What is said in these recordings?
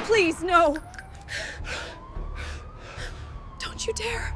Please, no! Don't you dare!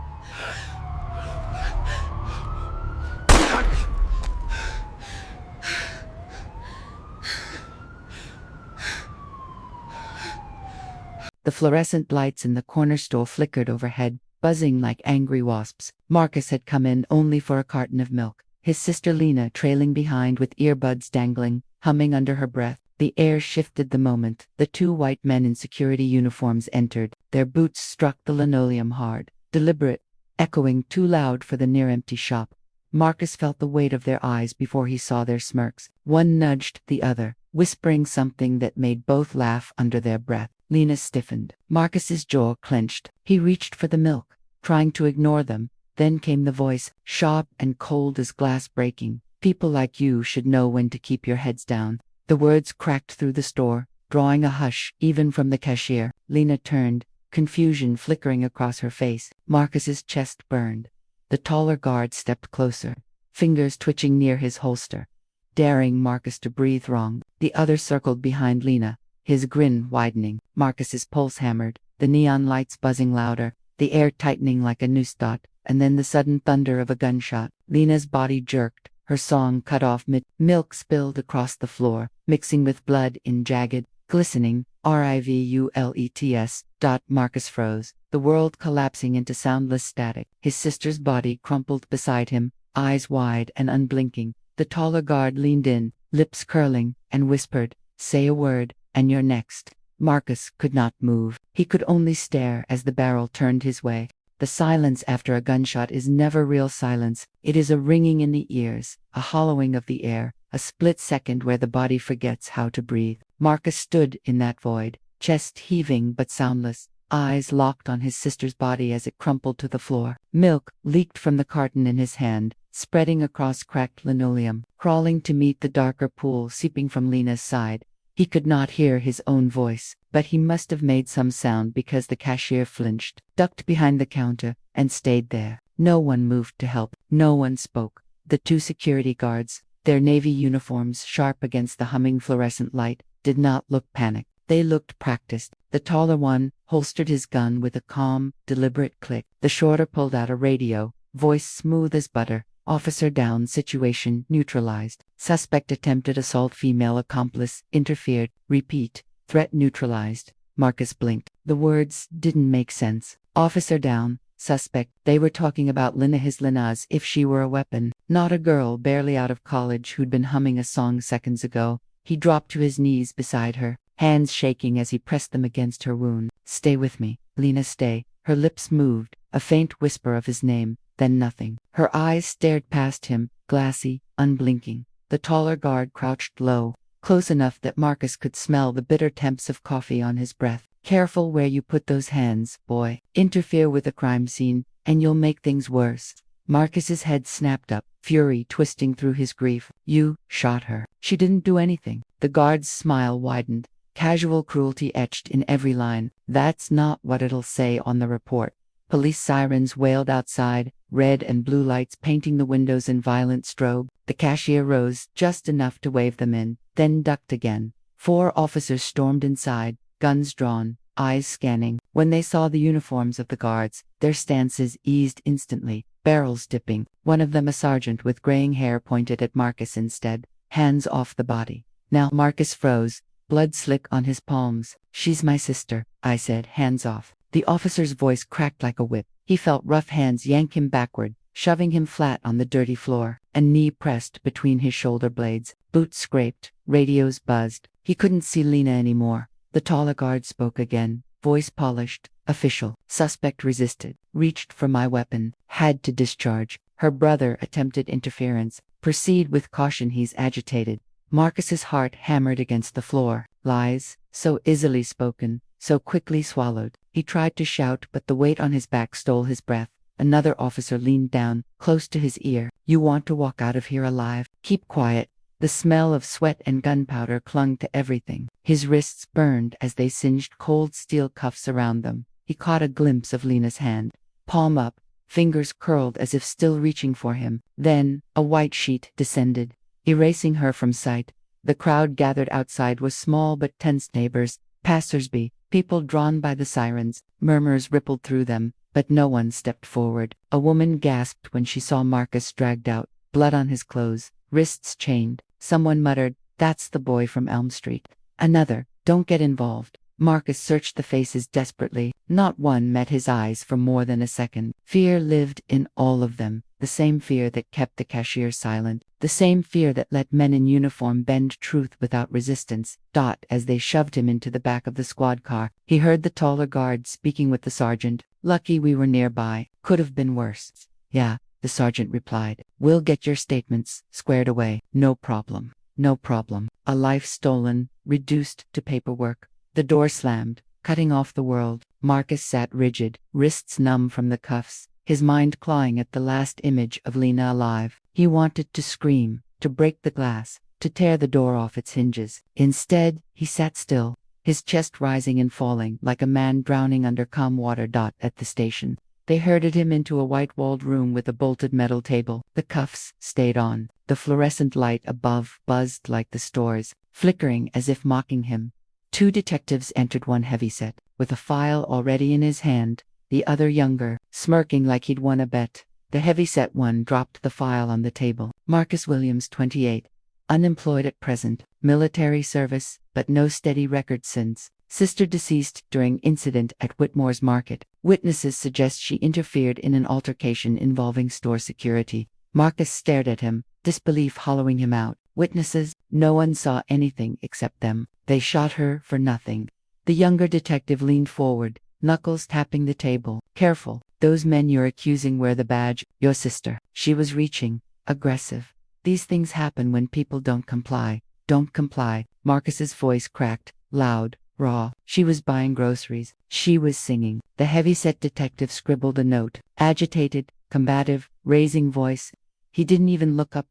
The fluorescent lights in the corner store flickered overhead, buzzing like angry wasps. Marcus had come in only for a carton of milk, his sister Lena trailing behind with earbuds dangling, humming under her breath. The air shifted the moment the two white men in security uniforms entered. Their boots struck the linoleum hard, deliberate, echoing too loud for the near-empty shop. Marcus felt the weight of their eyes before he saw their smirks. One nudged the other, whispering something that made both laugh under their breath. Lena stiffened. Marcus's jaw clenched. He reached for the milk, trying to ignore them. Then came the voice, sharp and cold as glass breaking. People like you should know when to keep your heads down. The words cracked through the store, drawing a hush even from the cashier. Lena turned, confusion flickering across her face. Marcus's chest burned. The taller guard stepped closer, fingers twitching near his holster, daring Marcus to breathe wrong. The other circled behind Lena, his grin widening. Marcus's pulse hammered, the neon lights buzzing louder, the air tightening like a noose knot, and then the sudden thunder of a gunshot. Lena's body jerked, her song cut off mid. Milk spilled across the floor, mixing with blood in jagged, glistening, rivulets. Marcus froze, the world collapsing into soundless static. His sister's body crumpled beside him, eyes wide and unblinking. The taller guard leaned in, lips curling, and whispered, "Say a word, and you're next." Marcus could not move. He could only stare as the barrel turned his way. The silence after a gunshot is never real silence. It is a ringing in the ears, a hollowing of the air, a split second where the body forgets how to breathe. Marcus stood in that void, chest heaving but soundless, eyes locked on his sister's body as it crumpled to the floor. Milk leaked from the carton in his hand, spreading across cracked linoleum, crawling to meet the darker pool seeping from Lena's side. He could not hear his own voice, but he must have made some sound because the cashier flinched, ducked behind the counter, and stayed there. No one moved to help. No one spoke. The two security guards, their navy uniforms sharp against the humming fluorescent light, did not look panicked. They looked practiced. The taller one holstered his gun with a calm, deliberate click. The shorter pulled out a radio, voice smooth as butter. "Officer down, situation neutralized. Suspect attempted assault, female accomplice interfered. Repeat, threat neutralized." Marcus blinked. The words didn't make sense. Officer down, suspect. They were talking about Lena, his Lena, as if she were a weapon, not a girl barely out of college who'd been humming a song seconds ago. He dropped to his knees beside her, hands shaking as he pressed them against her wound. "Stay with me, Lena, stay." Her lips moved, a faint whisper of his name. Then nothing. Her eyes stared past him, glassy, unblinking. The taller guard crouched low, close enough that Marcus could smell the bitter temps of coffee on his breath. "Careful where you put those hands, boy. Interfere with a crime scene, and you'll make things worse." Marcus's head snapped up, fury twisting through his grief. "You shot her. She didn't do anything." The guard's smile widened, casual cruelty etched in every line. "That's not what it'll say on the report." Police sirens wailed outside, red and blue lights painting the windows in violent strobe. The cashier rose just enough to wave them in, then ducked again. 4 officers stormed inside, guns drawn, eyes scanning. When they saw the uniforms of the guards, their stances eased instantly, barrels dipping. One of them, a sergeant with graying hair, pointed at Marcus instead. "Hands off the body." Now Marcus froze, blood slick on his palms. "She's my sister," I said, "hands off." The officer's voice cracked like a whip. He felt rough hands yank him backward, shoving him flat on the dirty floor. A knee pressed between his shoulder blades. Boots scraped. Radios buzzed. He couldn't see Lena anymore. The taller guard spoke again, voice polished, official. "Suspect resisted. Reached for my weapon. Had to discharge. Her brother attempted interference. Proceed with caution, he's agitated." Marcus's heart hammered against the floor. Lies, so easily spoken, so quickly swallowed. He tried to shout, but the weight on his back stole his breath. Another officer leaned down, close to his ear. "You want to walk out of here alive? Keep quiet." The smell of sweat and gunpowder clung to everything. His wrists burned as they singed cold steel cuffs around them. He caught a glimpse of Lena's hand, palm up, fingers curled as if still reaching for him. Then, a white sheet descended, erasing her from sight. The crowd gathered outside was small but tense. Neighbors, passersby, People drawn by the sirens, murmurs rippled through them, but no one stepped forward. A woman gasped when she saw Marcus dragged out, blood on his clothes, wrists chained. Someone muttered, "That's the boy from Elm Street." Another, "Don't get involved." Marcus searched the faces desperately. Not one met his eyes for more than a second. Fear lived in all of them, the same fear that kept the cashier silent, the same fear that let men in uniform bend truth without resistance. As they shoved him into the back of the squad car, he heard the taller guard speaking with the sergeant. "Lucky we were nearby. Could have been worse." "Yeah," the sergeant replied. "We'll get your statements squared away. No problem. No problem." A life stolen, reduced to paperwork. The door slammed, cutting off the world. Marcus sat rigid, wrists numb from the cuffs, his mind clawing at the last image of Lena alive. He wanted to scream, to break the glass, to tear the door off its hinges. Instead, he sat still, his chest rising and falling like a man drowning under calm water. At the station, they herded him into a white-walled room with a bolted metal table. The cuffs stayed on. The fluorescent light above buzzed like the stores, flickering as if mocking him. Two detectives entered, one heavyset, with a file already in his hand, the other younger, smirking like he'd won a bet. The heavyset one dropped the file on the table. "Marcus Williams, 28. Unemployed at present. Military service, but no steady record since. Sister deceased during incident at Whitmore's Market. Witnesses suggest she interfered in an altercation involving store security." Marcus stared at him, disbelief hollowing him out. Witnesses? No one saw anything except them. They shot her for nothing. The younger detective leaned forward, knuckles tapping the table. "Careful. Those men you're accusing wear the badge. Your sister." She was reaching, aggressive. "These things happen when people don't comply. Don't comply." Marcus's voice cracked, loud, raw. She was buying groceries. She was singing. The heavyset detective scribbled a note, agitated, combative, raising voice. He didn't even look up.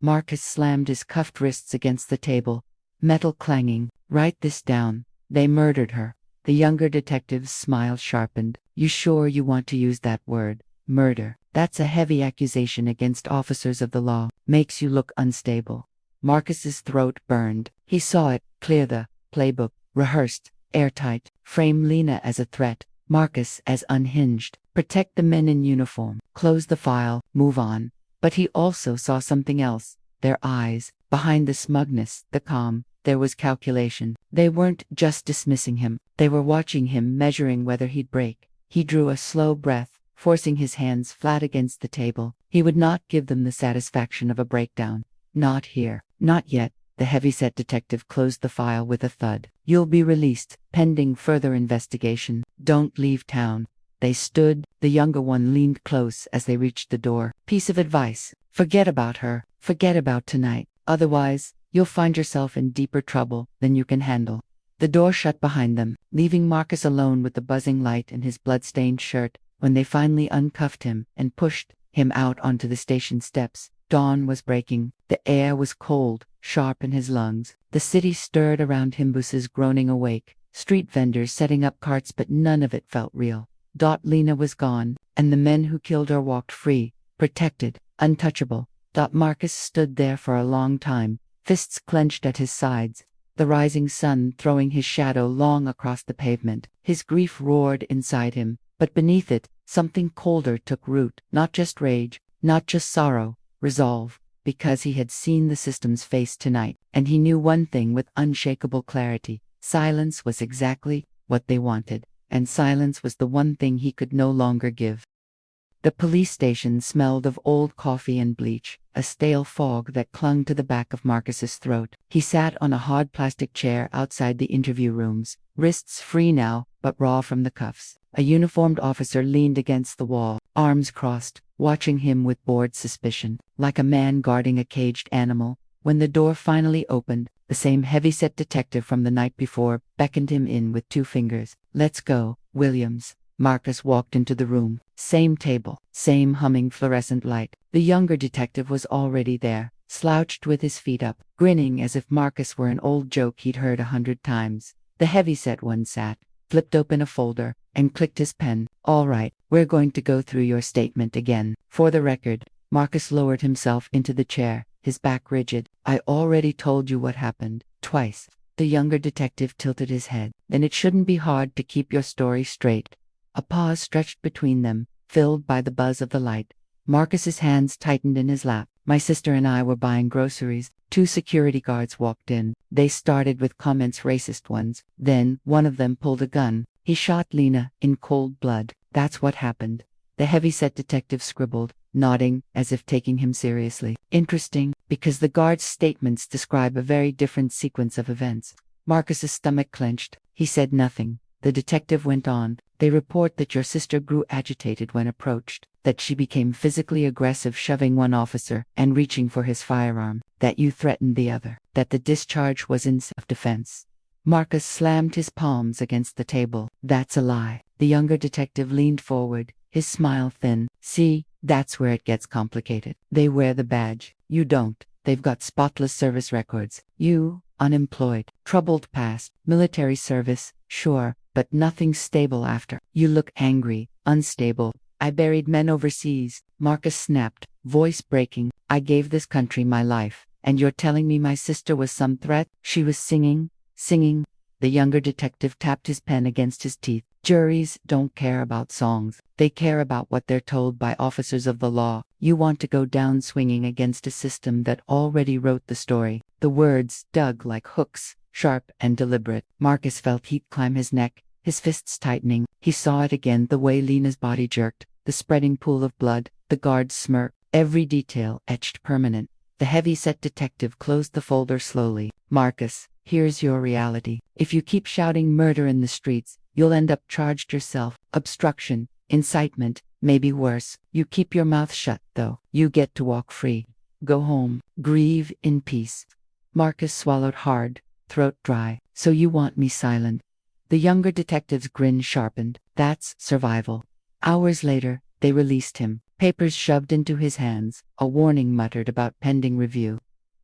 Marcus slammed his cuffed wrists against the table, metal clanging. "Write this down. They murdered her." The younger detective's smile sharpened. "You sure you want to use that word? Murder. That's a heavy accusation against officers of the law. Makes you look unstable." Marcus's throat burned. He saw it, clear, the playbook, rehearsed, airtight. Frame Lena as a threat, Marcus as unhinged. Protect the men in uniform. Close the file, move on. But he also saw something else. Their eyes, behind the smugness, the calm, there was calculation. They weren't just dismissing him. They were watching him, measuring whether he'd break. He drew a slow breath, forcing his hands flat against the table. He would not give them the satisfaction of a breakdown. Not here. Not yet. The heavyset detective closed the file with a thud. "You'll be released, pending further investigation. Don't leave town." They stood. The younger one leaned close as they reached the door. "Piece of advice. Forget about her. Forget about tonight. Otherwise, you'll find yourself in deeper trouble than you can handle." The door shut behind them, leaving Marcus alone with the buzzing light in his blood-stained shirt. When they finally uncuffed him and pushed him out onto the station steps, dawn was breaking. The air was cold, sharp in his lungs. The city stirred around him, buses groaning awake, street vendors setting up carts, but none of it felt real. Lena was gone, and the men who killed her walked free, protected, untouchable. Marcus stood there for a long time, fists clenched at his sides, the rising sun throwing his shadow long across the pavement. His grief roared inside him, but beneath it, something colder took root. Not just rage, not just sorrow, resolve, because he had seen the system's face tonight, and he knew one thing with unshakable clarity: silence was exactly what they wanted. And silence was the one thing he could no longer give. The police station smelled of old coffee and bleach, a stale fog that clung to the back of Marcus's throat. He sat on a hard plastic chair outside the interview rooms, wrists free now, but raw from the cuffs. A uniformed officer leaned against the wall, arms crossed, watching him with bored suspicion, like a man guarding a caged animal. When the door finally opened, the same heavyset detective from the night before beckoned him in with 2 fingers. "Let's go, Williams." Marcus walked into the room. Same table, same humming fluorescent light. The younger detective was already there, slouched with his feet up, grinning as if Marcus were an old joke he'd heard 100 times. The heavyset one sat, flipped open a folder, and clicked his pen. "All right, we're going to go through your statement again. For the record." Marcus lowered himself into the chair, his back rigid. "I already told you what happened, twice. The younger detective tilted his head. Then it shouldn't be hard to keep your story straight. A pause stretched between them, filled by the buzz of the light. Marcus's hands tightened in his lap. My sister and I were buying groceries. 2 security guards walked in. They started with comments, racist ones. Then, one of them pulled a gun. He shot Lena in cold blood. That's what happened. The heavy-set detective scribbled, nodding as if taking him seriously. Interesting, because the guard's statements describe a very different sequence of events. Marcus's stomach clenched. He said nothing. The detective went on. They report that your sister grew agitated when approached, that she became physically aggressive, shoving one officer and reaching for his firearm, that you threatened the other, that the discharge was in self-defense. Marcus slammed his palms against the table. That's a lie. The younger detective leaned forward, his smile thin. See, that's where it gets complicated. They wear the badge. You don't. They've got spotless service records. You, unemployed, troubled past, military service, sure, but nothing stable after. You look angry, unstable. I buried men overseas. Marcus snapped, voice breaking. I gave this country my life, and you're telling me my sister was some threat? She was singing. The younger detective tapped his pen against his teeth. Juries don't care about songs. They care about what they're told by officers of the law. You want to go down swinging against a system that already wrote the story. The words dug like hooks, sharp and deliberate. Marcus felt heat climb his neck, his fists tightening. He saw it again, the way Lena's body jerked, the spreading pool of blood, the guard's smirk, every detail etched permanent. The heavy-set detective closed the folder slowly. Marcus, here's your reality. If you keep shouting murder in the streets, you'll end up charged yourself. Obstruction, incitement, maybe worse. You keep your mouth shut, though. You get to walk free. Go home. Grieve in peace. Marcus swallowed hard, throat dry. So you want me silent? The younger detective's grin sharpened. That's survival. Hours later, they released him. Papers shoved into his hands. A warning muttered about pending review.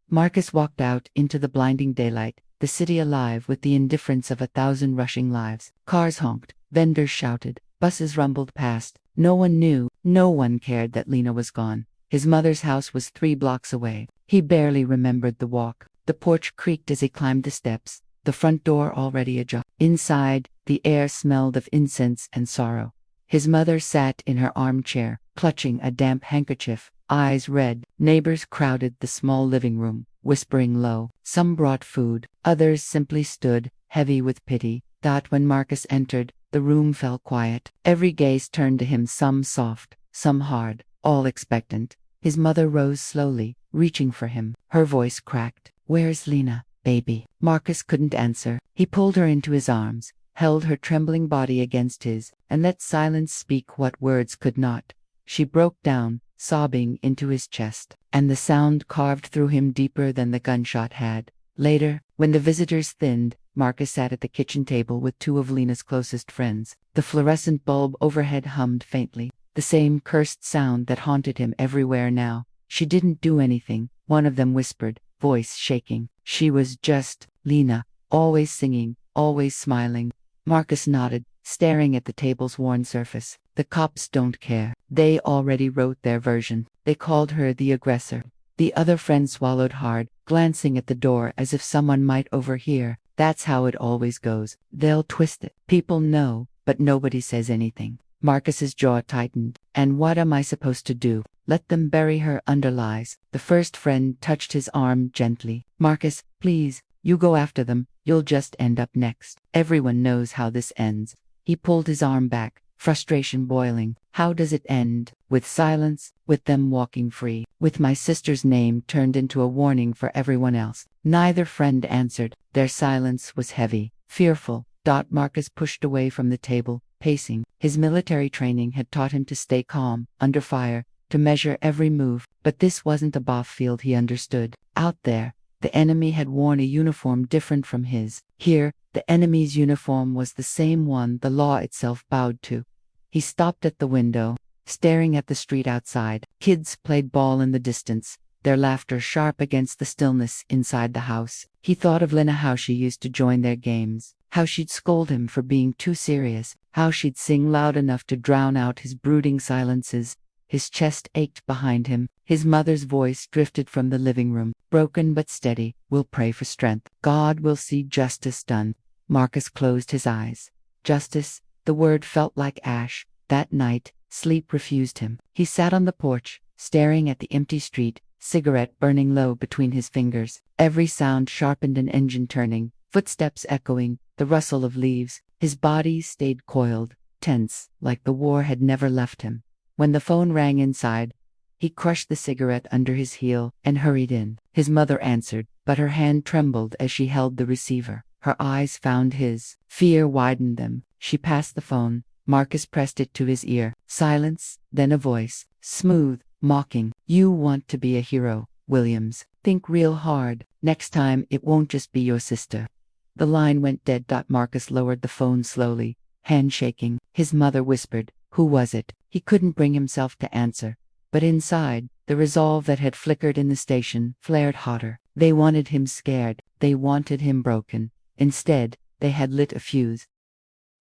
Marcus walked out into the blinding daylight, the city alive with the indifference of 1,000 rushing lives. Cars honked, vendors shouted, buses rumbled past. No one knew, no one cared that Lena was gone. His mother's house was 3 blocks away. He barely remembered the walk. The porch creaked as he climbed the steps, the front door already ajar. Inside, the air smelled of incense and sorrow. His mother sat in her armchair, clutching a damp handkerchief, eyes red. Neighbors crowded the small living room, whispering low. Some brought food, others simply stood, heavy with pity. That when Marcus entered, the room fell quiet. Every gaze turned to him, some soft, some hard, all expectant. His mother rose slowly, reaching for him. Her voice cracked. Where's Lena, baby? Marcus couldn't answer. He pulled her into his arms, held her trembling body against his, and let silence speak what words could not. She broke down, sobbing into his chest, and the sound carved through him deeper than the gunshot had. Later, when the visitors thinned, Marcus sat at the kitchen table with 2 of Lena's closest friends. The fluorescent bulb overhead hummed faintly, the same cursed sound that haunted him everywhere now. She didn't do anything, one of them whispered, voice shaking. She was just Lena, always singing, always smiling. Marcus nodded, staring at the table's worn surface. The cops don't care. They already wrote their version. They called her the aggressor. The other friend swallowed hard, glancing at the door as if someone might overhear. That's how it always goes. They'll twist it. People know, but nobody says anything. Marcus's jaw tightened. And what am I supposed to do? Let them bury her under lies. The first friend touched his arm gently. Marcus, please, you go after them. You'll just end up next. Everyone knows how this ends. He pulled his arm back, frustration boiling. How does it end? With silence, with them walking free, with my sister's name turned into a warning for everyone else. Neither friend answered. Their silence was heavy, fearful. Marcus pushed away from the table, pacing. His military training had taught him to stay calm, under fire, to measure every move. But this wasn't a battlefield he understood. Out there, the enemy had worn a uniform different from his. Here, the enemy's uniform was the same one the law itself bowed to. He stopped at the window, staring at the street outside. Kids played ball in the distance, their laughter sharp against the stillness inside the house. He thought of Lena, how she used to join their games, how she'd scold him for being too serious, how she'd sing loud enough to drown out his brooding silences. His chest ached behind him. His mother's voice drifted from the living room, broken but steady. We'll pray for strength. God will see justice done. Marcus closed his eyes. Justice, the word felt like ash. That night, sleep refused him. He sat on the porch, staring at the empty street, cigarette burning low between his fingers. Every sound sharpened, an engine turning, footsteps echoing, the rustle of leaves. His body stayed coiled, tense, like the war had never left him. When the phone rang inside, he crushed the cigarette under his heel and hurried in. His mother answered, but her hand trembled as she held the receiver. Her eyes found his. Fear widened them. She passed the phone. Marcus pressed it to his ear. Silence, then a voice, smooth, mocking. You want to be a hero, Williams. Think real hard. Next time it won't just be your sister. The line went dead. Marcus lowered the phone slowly, hand shaking. His mother whispered, "Who was it?" He couldn't bring himself to answer. But inside, the resolve that had flickered in the station flared hotter. They wanted him scared. They wanted him broken. Instead, they had lit a fuse.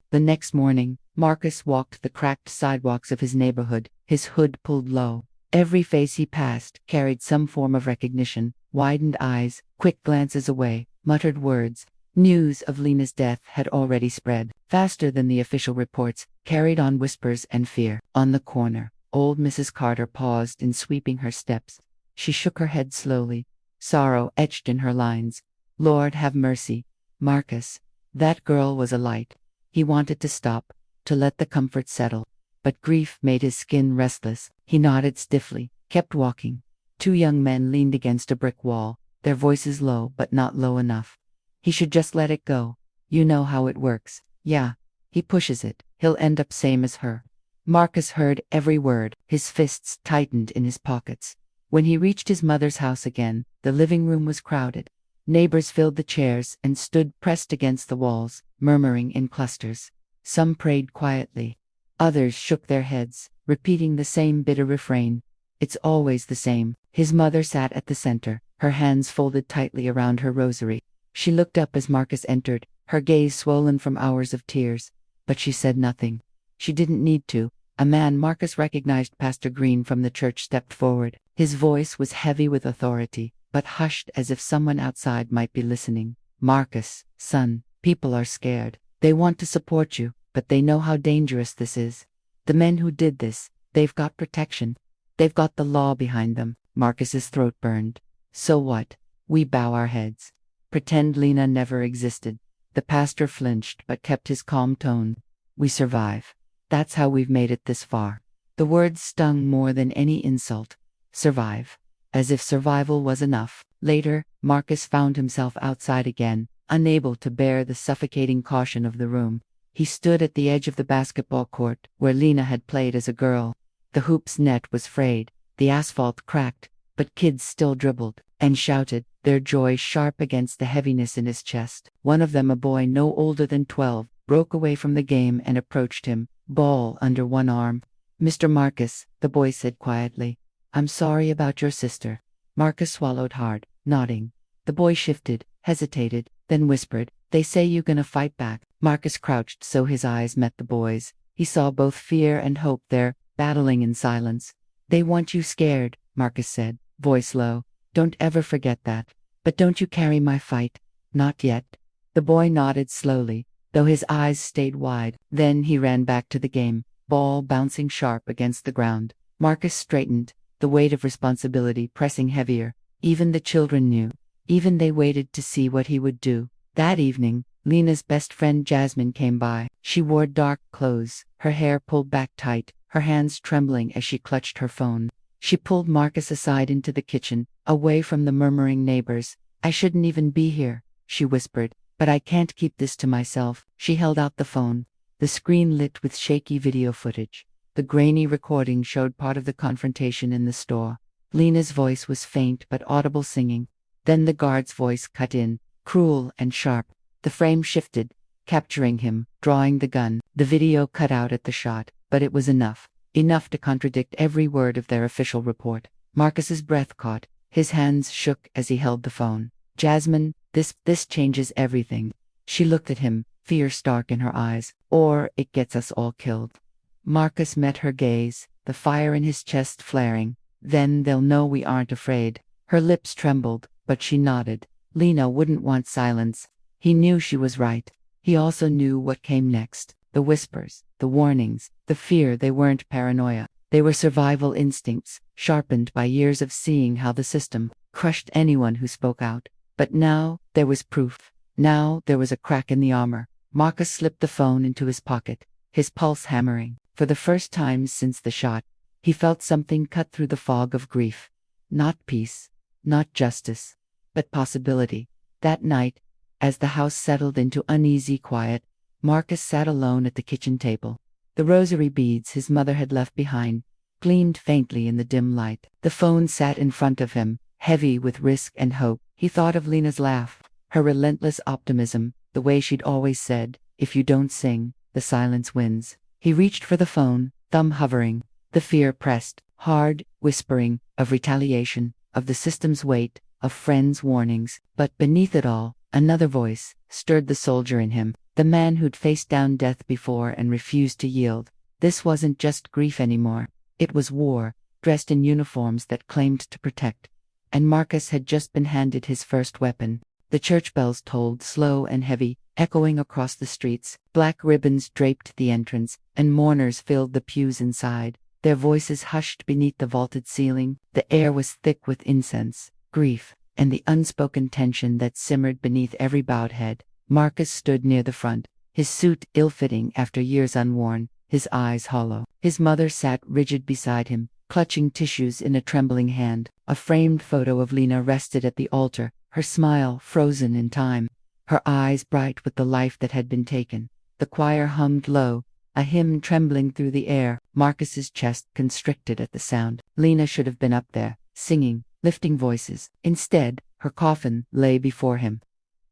The next morning, Marcus walked the cracked sidewalks of his neighborhood, his hood pulled low. Every face he passed carried some form of recognition. Widened eyes, quick glances away, muttered words. News of Lena's death had already spread, faster than the official reports, carried on whispers and fear. On the corner, old Mrs. Carter paused in sweeping her steps. She shook her head slowly, sorrow etched in her lines. Lord have mercy, Marcus. That girl was a light. He wanted to stop, to let the comfort settle. But grief made his skin restless. He nodded stiffly, kept walking. Two young men leaned against a brick wall, their voices low but not low enough. He should just let it go. You know how it works. Yeah. He pushes it, he'll end up same as her. Marcus heard every word, his fists tightened in his pockets. When he reached his mother's house again, the living room was crowded. Neighbors filled the chairs and stood pressed against the walls, murmuring in clusters. Some prayed quietly. Others shook their heads, repeating the same bitter refrain. It's always the same. His mother sat at the center, her hands folded tightly around her rosary. She looked up as Marcus entered, her gaze swollen from hours of tears. But she said nothing. She didn't need to. A man Marcus recognized, Pastor Green from the church, stepped forward. His voice was heavy with authority, but hushed as if someone outside might be listening. Marcus, son, people are scared. They want to support you, but they know how dangerous this is. The men who did this, they've got protection. They've got the law behind them. Marcus's throat burned. So what? We bow our heads. Pretend Lena never existed. The pastor flinched but kept his calm tone. We survive. That's how we've made it this far. The words stung more than any insult. Survive. As if survival was enough. Later, Marcus found himself outside again, unable to bear the suffocating caution of the room. He stood at the edge of the basketball court, where Lena had played as a girl. The hoop's net was frayed, the asphalt cracked, but kids still dribbled and shouted, their joy sharp against the heaviness in his chest. One of them, a boy no older than 12, broke away from the game and approached him, ball under one arm. "Mr. Marcus," the boy said quietly, "I'm sorry about your sister." Marcus swallowed hard, nodding. The boy shifted, hesitated, then whispered, "They say you gonna fight back." Marcus crouched so his eyes met the boy's. He saw both fear and hope there, battling in silence. "They want you scared," Marcus said, voice low. "Don't ever forget that. But don't you carry my fight." "Not yet." The boy nodded slowly, though his eyes stayed wide. Then he ran back to the game, ball bouncing sharp against the ground. Marcus straightened, the weight of responsibility pressing heavier. Even the children knew. Even they waited to see what he would do. That evening, Lena's best friend Jasmine came by. She wore dark clothes, her hair pulled back tight, her hands trembling as she clutched her phone. She pulled Marcus aside into the kitchen, away from the murmuring neighbors. "I shouldn't even be here," she whispered, "but I can't keep this to myself." She held out the phone. The screen lit with shaky video footage. The grainy recording showed part of the confrontation in the store. Lena's voice was faint but audible, singing. Then the guard's voice cut in, cruel and sharp. The frame shifted, capturing him, drawing the gun. The video cut out at the shot, but it was enough. Enough to contradict every word of their official report. Marcus's breath caught. His hands shook as he held the phone. "Jasmine, this changes everything." She looked at him, fear stark in her eyes. "Or it gets us all killed." Marcus met her gaze, the fire in his chest flaring. Then they'll know we aren't afraid. Her lips trembled, but she nodded. Lena wouldn't want silence. He knew she was right. He also knew what came next. The whispers, the warnings, the fear. They weren't paranoia. They were survival instincts, sharpened by years of seeing how the system crushed anyone who spoke out. But now there was proof. Now there was a crack in the armor. Marcus slipped the phone into his pocket, his pulse hammering. For the first time since the shot, he felt something cut through the fog of grief. Not peace, not justice, but possibility. That night, as the house settled into uneasy quiet, Marcus sat alone at the kitchen table. The rosary beads his mother had left behind gleamed faintly in the dim light. The phone sat in front of him, heavy with risk and hope. He thought of Lena's laugh, her relentless optimism, the way she'd always said, "If you don't sing, the silence wins." He reached for the phone, thumb hovering. The fear pressed, hard, whispering, of retaliation, of the system's weight, of friends' warnings. But beneath it all, another voice stirred the soldier in him, the man who'd faced down death before and refused to yield. This wasn't just grief anymore. It was war, dressed in uniforms that claimed to protect. And Marcus had just been handed his first weapon. The church bells tolled, slow and heavy, echoing across the streets. Black ribbons draped the entrance, and mourners filled the pews inside, their voices hushed beneath the vaulted ceiling. The air was thick with incense, grief, and the unspoken tension that simmered beneath every bowed head. Marcus stood near the front, his suit ill-fitting after years unworn, his eyes hollow. His mother sat rigid beside him, clutching tissues in a trembling hand. A framed photo of Lena rested at the altar, her smile frozen in time, her eyes bright with the life that had been taken. The choir hummed low, a hymn trembling through the air. Marcus's chest constricted at the sound. Lena should have been up there, singing, lifting voices. Instead, her coffin lay before him.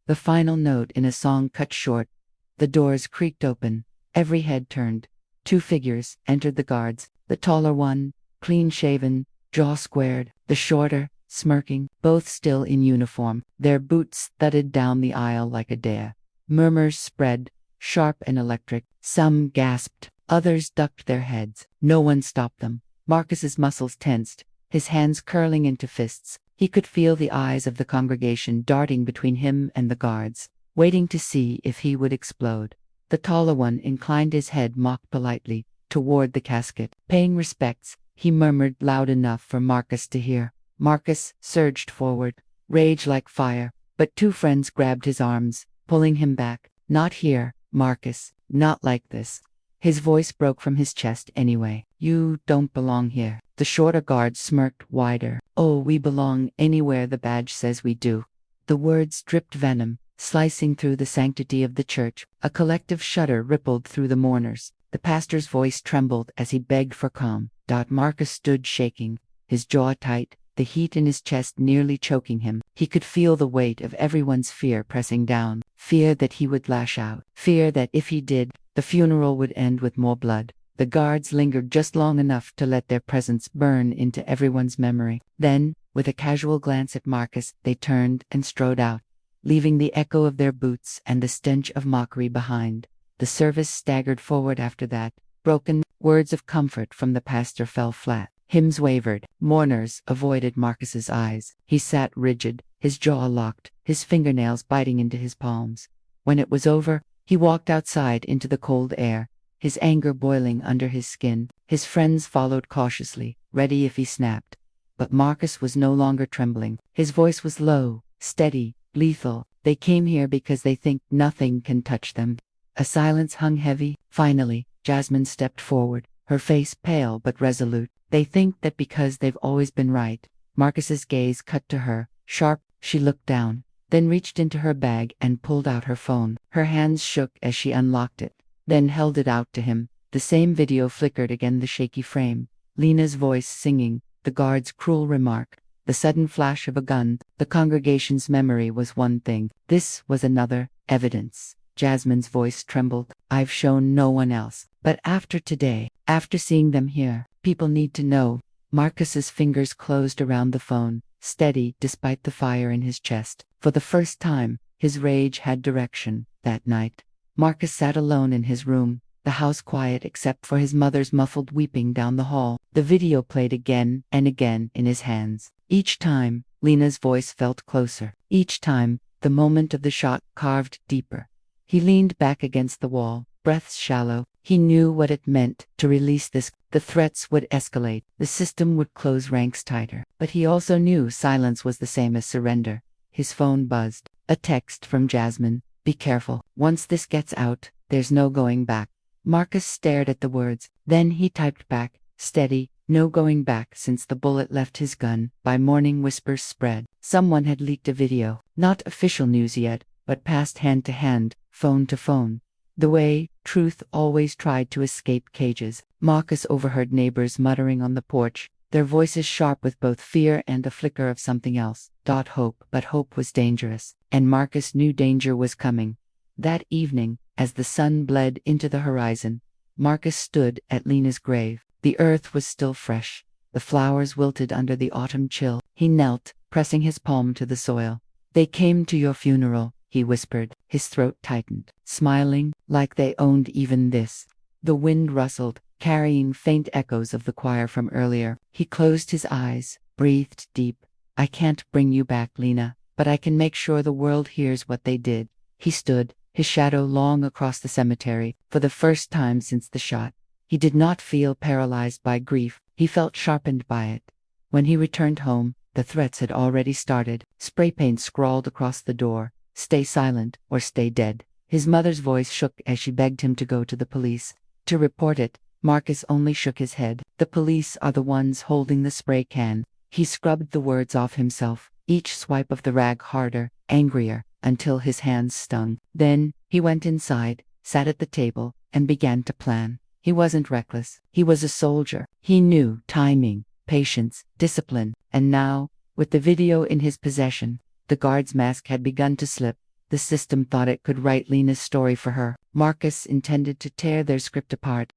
The final note in a song cut short. The doors creaked open. Every head turned. Two figures entered the guards. The taller one, clean-shaven, jaw squared. The shorter, smirking, both still in uniform. Their boots thudded down the aisle like a dare. Murmurs spread, sharp and electric. Some gasped, others ducked their heads. No one stopped them. Marcus's muscles tensed, his hands curling into fists. He could feel the eyes of the congregation darting between him and the guards, waiting to see if he would explode. The taller one inclined his head mock politely toward the casket. Paying respects, he murmured loud enough for Marcus to hear. Marcus surged forward, rage like fire, but two friends grabbed his arms, pulling him back. "Not here, Marcus, not like this." His voice broke from his chest anyway. "You don't belong here." The shorter guard smirked wider. "Oh, we belong anywhere the badge says we do." The words dripped venom, slicing through the sanctity of the church. A collective shudder rippled through the mourners. The pastor's voice trembled as he begged for calm. Marcus stood shaking, his jaw tight, the heat in his chest nearly choking him. He could feel the weight of everyone's fear pressing down. Fear that he would lash out. Fear that if he did, the funeral would end with more blood. The guards lingered just long enough to let their presence burn into everyone's memory. Then, with a casual glance at Marcus, they turned and strode out, leaving the echo of their boots and the stench of mockery behind. The service staggered forward after that. Broken words of comfort from the pastor fell flat. Hymns wavered. Mourners avoided Marcus's eyes. He sat rigid, his jaw locked, his fingernails biting into his palms. When it was over, he walked outside into the cold air, his anger boiling under his skin. His friends followed cautiously, ready if he snapped. But Marcus was no longer trembling. His voice was low, steady, lethal. "They came here because they think nothing can touch them." A silence hung heavy. Finally, Jasmine stepped forward, her face pale but resolute. "They think that because they've always been right." Marcus's gaze cut to her, sharp. She looked down, then reached into her bag and pulled out her phone. Her hands shook as she unlocked it, then held it out to him. The same video flickered again, the shaky frame. Lena's voice singing, the guard's cruel remark, the sudden flash of a gun. The congregation's memory was one thing. This was another, evidence. Jasmine's voice trembled. "I've shown no one else. But after today, after seeing them here, people need to know." Marcus's fingers closed around the phone, steady despite the fire in his chest. For the first time, his rage had direction. That night, Marcus sat alone in his room, the house quiet except for his mother's muffled weeping down the hall. The video played again and again in his hands. Each time, Lena's voice felt closer. Each time, the moment of the shot carved deeper. He leaned back against the wall, breaths shallow. He knew what it meant to release this. The threats would escalate. The system would close ranks tighter. But he also knew silence was the same as surrender. His phone buzzed. A text from Jasmine. Be careful. Once this gets out, there's no going back. Marcus stared at the words. Then he typed back, steady, no going back since the bullet left his gun. By morning whispers spread. Someone had leaked a video. Not official news yet, but passed hand to hand, phone to phone. The way truth always tried to escape cages. Marcus overheard neighbors muttering on the porch, their voices sharp with both fear and a flicker of something else. Hope, but hope was dangerous, and Marcus knew danger was coming. That evening, as the sun bled into the horizon, Marcus stood at Lena's grave. The earth was still fresh. The flowers wilted under the autumn chill. He knelt, pressing his palm to the soil. They came to your funeral, he whispered. His throat tightened, smiling, like they owned even this. The wind rustled, carrying faint echoes of the choir from earlier. He closed his eyes, breathed deep. I can't bring you back, Lena, but I can make sure the world hears what they did. He stood, his shadow long across the cemetery, for the first time since the shot. He did not feel paralyzed by grief, he felt sharpened by it. When he returned home, the threats had already started. Spray paint scrawled across the door, stay silent or stay dead. His mother's voice shook as she begged him to go to the police. To report it, Marcus only shook his head. The police are the ones holding the spray can. He scrubbed the words off himself, each swipe of the rag harder, angrier, until his hands stung. Then, he went inside, sat at the table, and began to plan. He wasn't reckless. He was a soldier. He knew timing, patience, discipline. And now, with the video in his possession, the guard's mask had begun to slip. The system thought it could write Lena's story for her. Marcus intended to tear their script apart.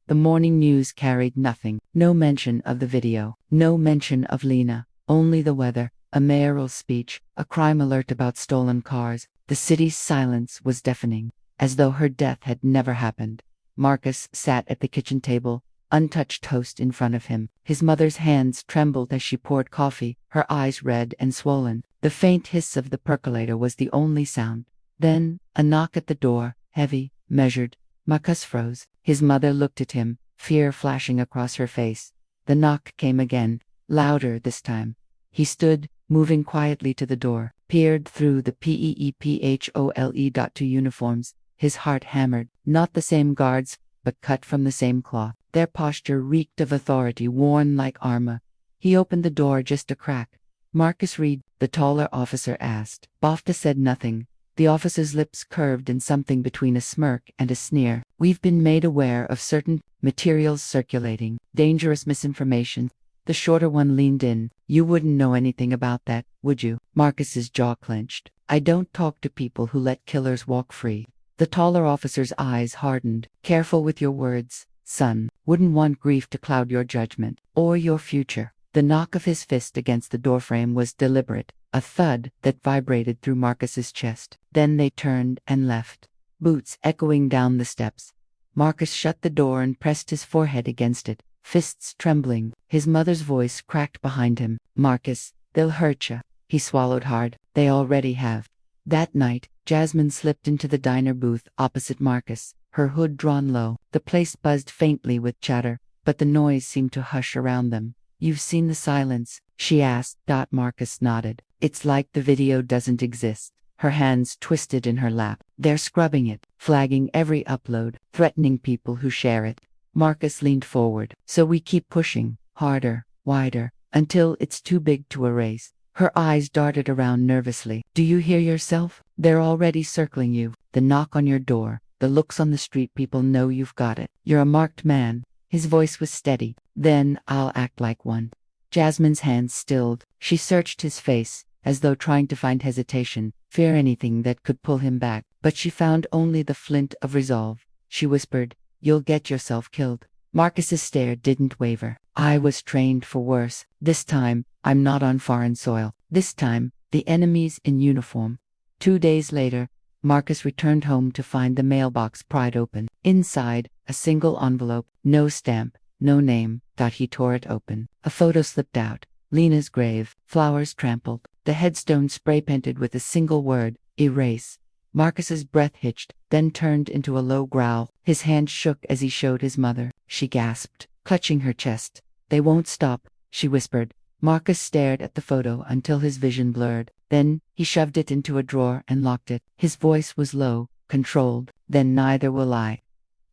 The morning news carried nothing. No mention of the video. No mention of Lena. Only the weather, a mayoral speech, a crime alert about stolen cars. The city's silence was deafening, as though her death had never happened. Marcus sat at the kitchen table, untouched toast in front of him. His mother's hands trembled as she poured coffee, her eyes red and swollen. The faint hiss of the percolator was the only sound. Then, a knock at the door, heavy, measured. Marcus froze. His mother looked at him, fear flashing across her face. The knock came again, louder this time. He stood, moving quietly to the door, peered through the PEEPHOLE.2 uniforms, his heart hammered. Not the same guards, but cut from the same cloth. Their posture reeked of authority worn like armor. He opened the door just a crack. Marcus Reed, the taller officer asked. Bafta said nothing. The officer's lips curved in something between a smirk and a sneer. We've been made aware of certain materials circulating, dangerous misinformation. The shorter one leaned in. You wouldn't know anything about that, would you? Marcus's jaw clenched. I don't talk to people who let killers walk free. The taller officer's eyes hardened. Careful with your words, son. Wouldn't want grief to cloud your judgment, or your future. The knock of his fist against the doorframe was deliberate, a thud that vibrated through Marcus's chest. Then they turned and left, boots echoing down the steps. Marcus shut the door and pressed his forehead against it, fists trembling. His mother's voice cracked behind him. Marcus, they'll hurt ya. He swallowed hard. They already have. That night, Jasmine slipped into the diner booth opposite Marcus, her hood drawn low. The place buzzed faintly with chatter, but the noise seemed to hush around them. You've seen the silence? She asked. Marcus nodded. It's like the video doesn't exist. Her hands twisted in her lap. They're scrubbing it, flagging every upload, threatening people who share it. Marcus leaned forward. So we keep pushing, harder, wider, until it's too big to erase. Her eyes darted around nervously. Do you hear yourself? They're already circling you. The knock on your door, the looks on the street. People know you've got it. You're a marked man. His voice was steady. Then I'll act like one. Jasmine's hands stilled. She searched his face, as though trying to find hesitation, fear, anything that could pull him back. But she found only the flint of resolve. She whispered, You'll get yourself killed. Marcus's stare didn't waver. I was trained for worse. This time, I'm not on foreign soil. This time, the enemy's in uniform. 2 days later, Marcus returned home to find the mailbox pried open. Inside, a single envelope, no stamp, no name. He tore it open. A photo slipped out. Lena's grave, flowers trampled, the headstone spray-painted with a single word, erase. Marcus's breath hitched, then turned into a low growl. His hand shook as he showed his mother. She gasped, clutching her chest. "They won't stop," she whispered. Marcus stared at the photo until his vision blurred. Then, he shoved it into a drawer and locked it. His voice was low, controlled. "Then neither will I."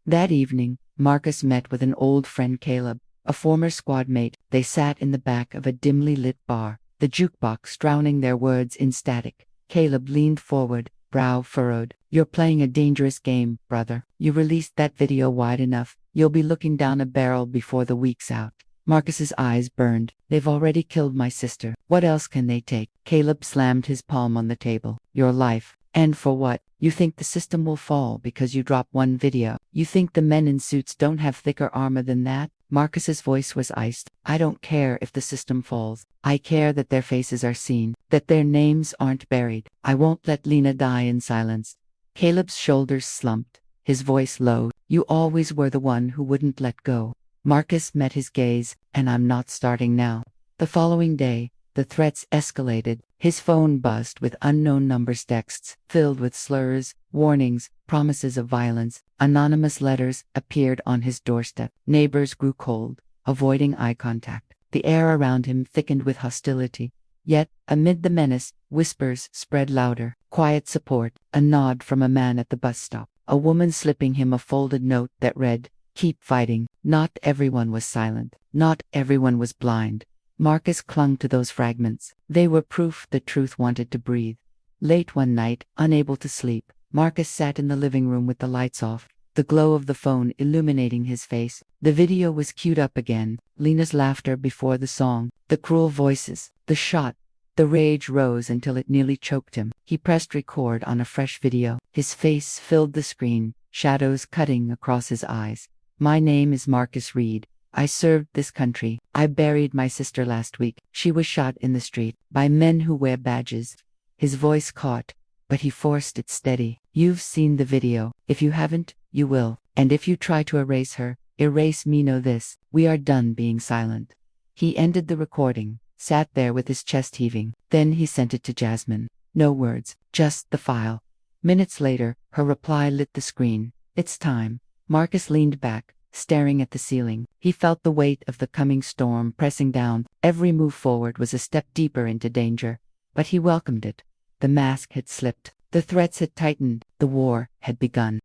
That evening, Marcus met with an old friend, Caleb, a former squad mate. They sat in the back of a dimly lit bar, the jukebox drowning their words in static. Caleb leaned forward, brow furrowed. "You're playing a dangerous game, brother. You released that video wide enough, you'll be looking down a barrel before the week's out." Marcus's eyes burned. "They've already killed my sister. What else can they take?" Caleb slammed his palm on the table. "Your life. And for what? You think the system will fall because you drop one video? You think the men in suits don't have thicker armor than that?" Marcus's voice was iced. "I don't care if the system falls. I care that their faces are seen, that their names aren't buried. I won't let Lena die in silence." Caleb's shoulders slumped, his voice low. "You always were the one who wouldn't let go." Marcus met his gaze. "And I'm not starting now." The following day, the threats escalated. His phone buzzed with unknown numbers, texts filled with slurs, warnings, promises of violence. Anonymous letters appeared on his doorstep. Neighbors grew cold, avoiding eye contact. The air around him thickened with hostility. Yet, amid the menace, whispers spread louder. Quiet support, a nod from a man at the bus stop, a woman slipping him a folded note that read, "Keep fighting." Not everyone was silent. Not everyone was blind. Marcus clung to those fragments. They were proof the truth wanted to breathe. Late one night, unable to sleep, Marcus sat in the living room with the lights off, the glow of the phone illuminating his face. The video was queued up again, Lena's laughter before the song, the cruel voices, the shot. The rage rose until it nearly choked him. He pressed record on a fresh video. His face filled the screen, shadows cutting across his eyes. "My name is Marcus Reed. I served this country. I buried my sister last week. She was shot in the street by men who wear badges." His voice caught, but he forced it steady. "You've seen the video. If you haven't, you will. And if you try to erase her, erase me, know this: we are done being silent." He ended the recording, sat there with his chest heaving. Then he sent it to Jasmine. No words, just the file. Minutes later, her reply lit the screen. "It's time." Marcus leaned back, staring at the ceiling. He felt the weight of the coming storm pressing down. Every move forward was a step deeper into danger. But he welcomed it. The mask had slipped. The threats had tightened. The war had begun.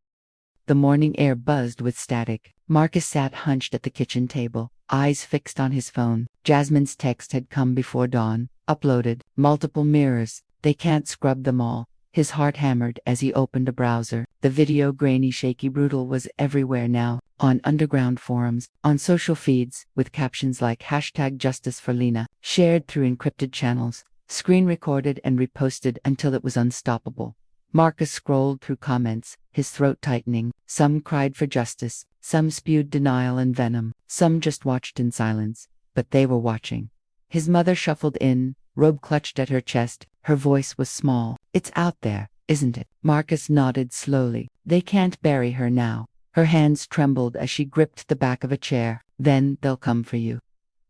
The morning air buzzed with static. Marcus sat hunched at the kitchen table, eyes fixed on his phone. Jasmine's text had come before dawn. Uploaded. Multiple mirrors. They can't scrub them all. His heart hammered as he opened a browser. The video, grainy, shaky, brutal, was everywhere now. On underground forums, on social feeds, with captions like #JusticeForLena, shared through encrypted channels, screen recorded and reposted until it was unstoppable. Marcus scrolled through comments, his throat tightening. Some cried for justice, some spewed denial and venom, some just watched in silence. But they were watching. His mother shuffled in, robe clutched at her chest. Her voice was small. "It's out there, isn't it?" Marcus nodded slowly. "They can't bury her now." Her hands trembled as she gripped the back of a chair. "Then they'll come for you."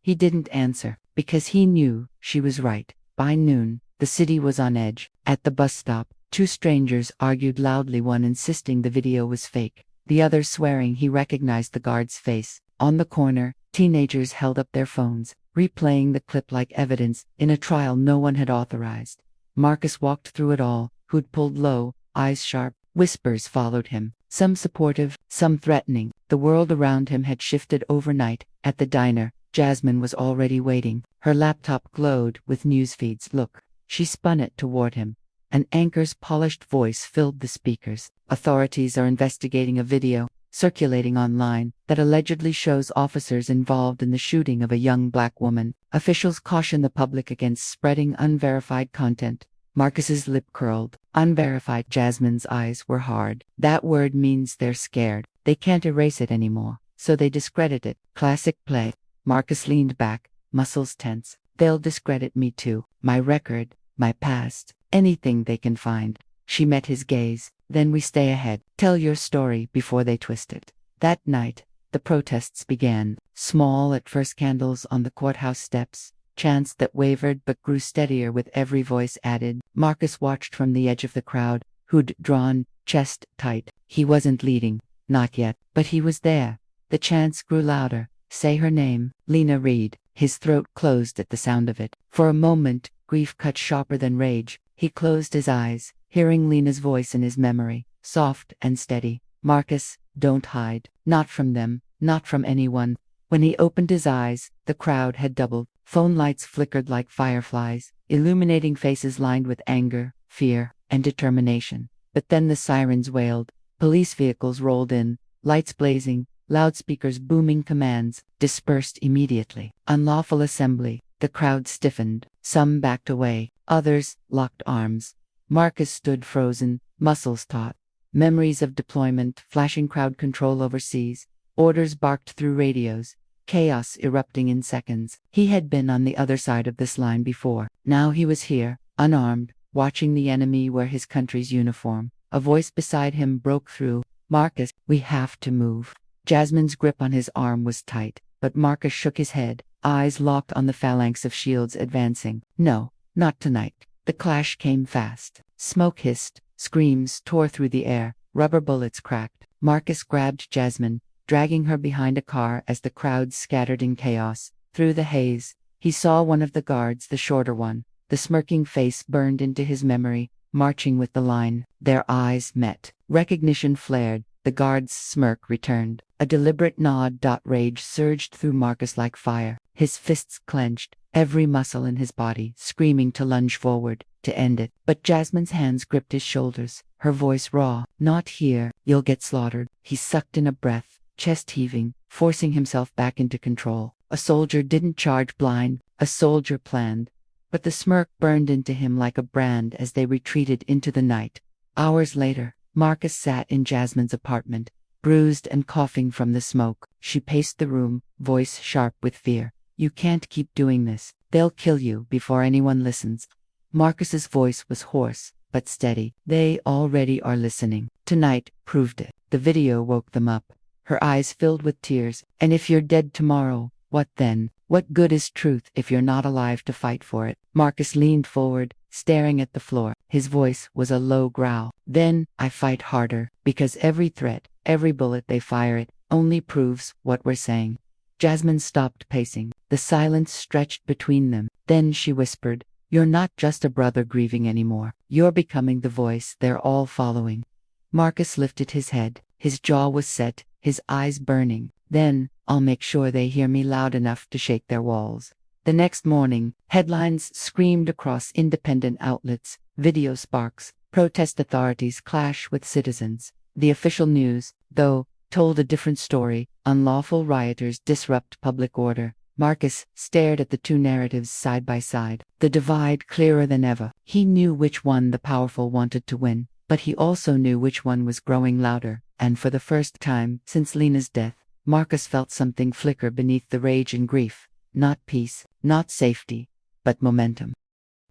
He didn't answer, because he knew she was right. By noon, the city was on edge. At the bus stop, two strangers argued loudly, one insisting the video was fake, the other swearing he recognized the guard's face. On the corner, teenagers held up their phones, replaying the clip like evidence in a trial no one had authorized. Marcus walked through it all, hood pulled low, eyes sharp. Whispers followed him, some supportive, some threatening. The world around him had shifted overnight. At the diner, Jasmine was already waiting. Her laptop glowed with news feeds. "Look." She spun it toward him. An anchor's polished voice filled the speakers. "Authorities are investigating a video circulating online that allegedly shows officers involved in the shooting of a young black woman. Officials caution the public against spreading unverified content." Marcus's lip curled. Unverified. Jasmine's eyes were hard. "That word means they're scared. They can't erase it anymore, so they discredit it." Classic play. Marcus leaned back, muscles tense. "They'll discredit me too. My record, my past, anything they can find." She met his gaze. Then we stay ahead. Tell your story before they twist it. That night, the protests began. Small at first, candles on the courthouse steps, chants that wavered but grew steadier with every voice added. Marcus watched from the edge of the crowd, hood drawn, chest tight. He wasn't leading, not yet, but he was there. The chants grew louder. Say her name, Lena Reed. His throat closed at the sound of it. For a moment, grief cut sharper than rage. He closed his eyes, hearing Lena's voice in his memory, soft and steady. Marcus, don't hide. Not from them, not from anyone. When he opened his eyes, the crowd had doubled. Phone lights flickered like fireflies, illuminating faces lined with anger, fear, and determination. But then the sirens wailed. Police vehicles rolled in, lights blazing, loudspeakers booming commands. Dispersed immediately. Unlawful assembly. The crowd stiffened. Some backed away. Others locked arms. Marcus stood frozen, muscles taut. Memories of deployment, flashing crowd control overseas, orders barked through radios, chaos erupting in seconds. He had been on the other side of this line before. Now he was here, unarmed, watching the enemy wear his country's uniform. A voice beside him broke through. Marcus, we have to move. Jasmine's grip on his arm was tight, but Marcus shook his head, eyes locked on the phalanx of shields advancing. No, not tonight. The clash came fast. Smoke hissed, screams tore through the air, rubber bullets cracked. Marcus grabbed Jasmine, dragging her behind a car as the crowd scattered in chaos. Through the haze, he saw one of the guards, the shorter one. The smirking face burned into his memory, marching with the line. Their eyes met. Recognition flared. The guard's smirk returned. A deliberate nod. Rage surged through Marcus like fire. His fists clenched, every muscle in his body screaming to lunge forward, to end it. But Jasmine's hands gripped his shoulders, her voice raw. Not here, you'll get slaughtered. He sucked in a breath, chest heaving, forcing himself back into control. A soldier didn't charge blind, a soldier planned. But the smirk burned into him like a brand as they retreated into the night. Hours later, Marcus sat in Jasmine's apartment, bruised and coughing from the smoke. She paced the room, voice sharp with fear. You can't keep doing this. They'll kill you before anyone listens. Marcus's voice was hoarse, but steady. They already are listening. Tonight proved it. The video woke them up. Her eyes filled with tears. And if you're dead tomorrow, what then? What good is truth if you're not alive to fight for it? Marcus leaned forward, staring at the floor. His voice was a low growl. Then, I fight harder, because every threat, every bullet they fire it, only proves what we're saying. Jasmine stopped pacing. The silence stretched between them. Then she whispered, You're not just a brother grieving anymore. You're becoming the voice they're all following. Marcus lifted his head. His jaw was set, his eyes burning. Then, I'll make sure they hear me loud enough to shake their walls. The next morning, headlines screamed across independent outlets. Video sparks. Protest authorities clash with citizens. The official news, though, told a different story. Unlawful rioters disrupt public order. Marcus stared at the two narratives side by side, the divide clearer than ever. He knew which one the powerful wanted to win, but he also knew which one was growing louder. And for the first time since Lena's death, Marcus felt something flicker beneath the rage and grief. Not peace, not safety, but momentum.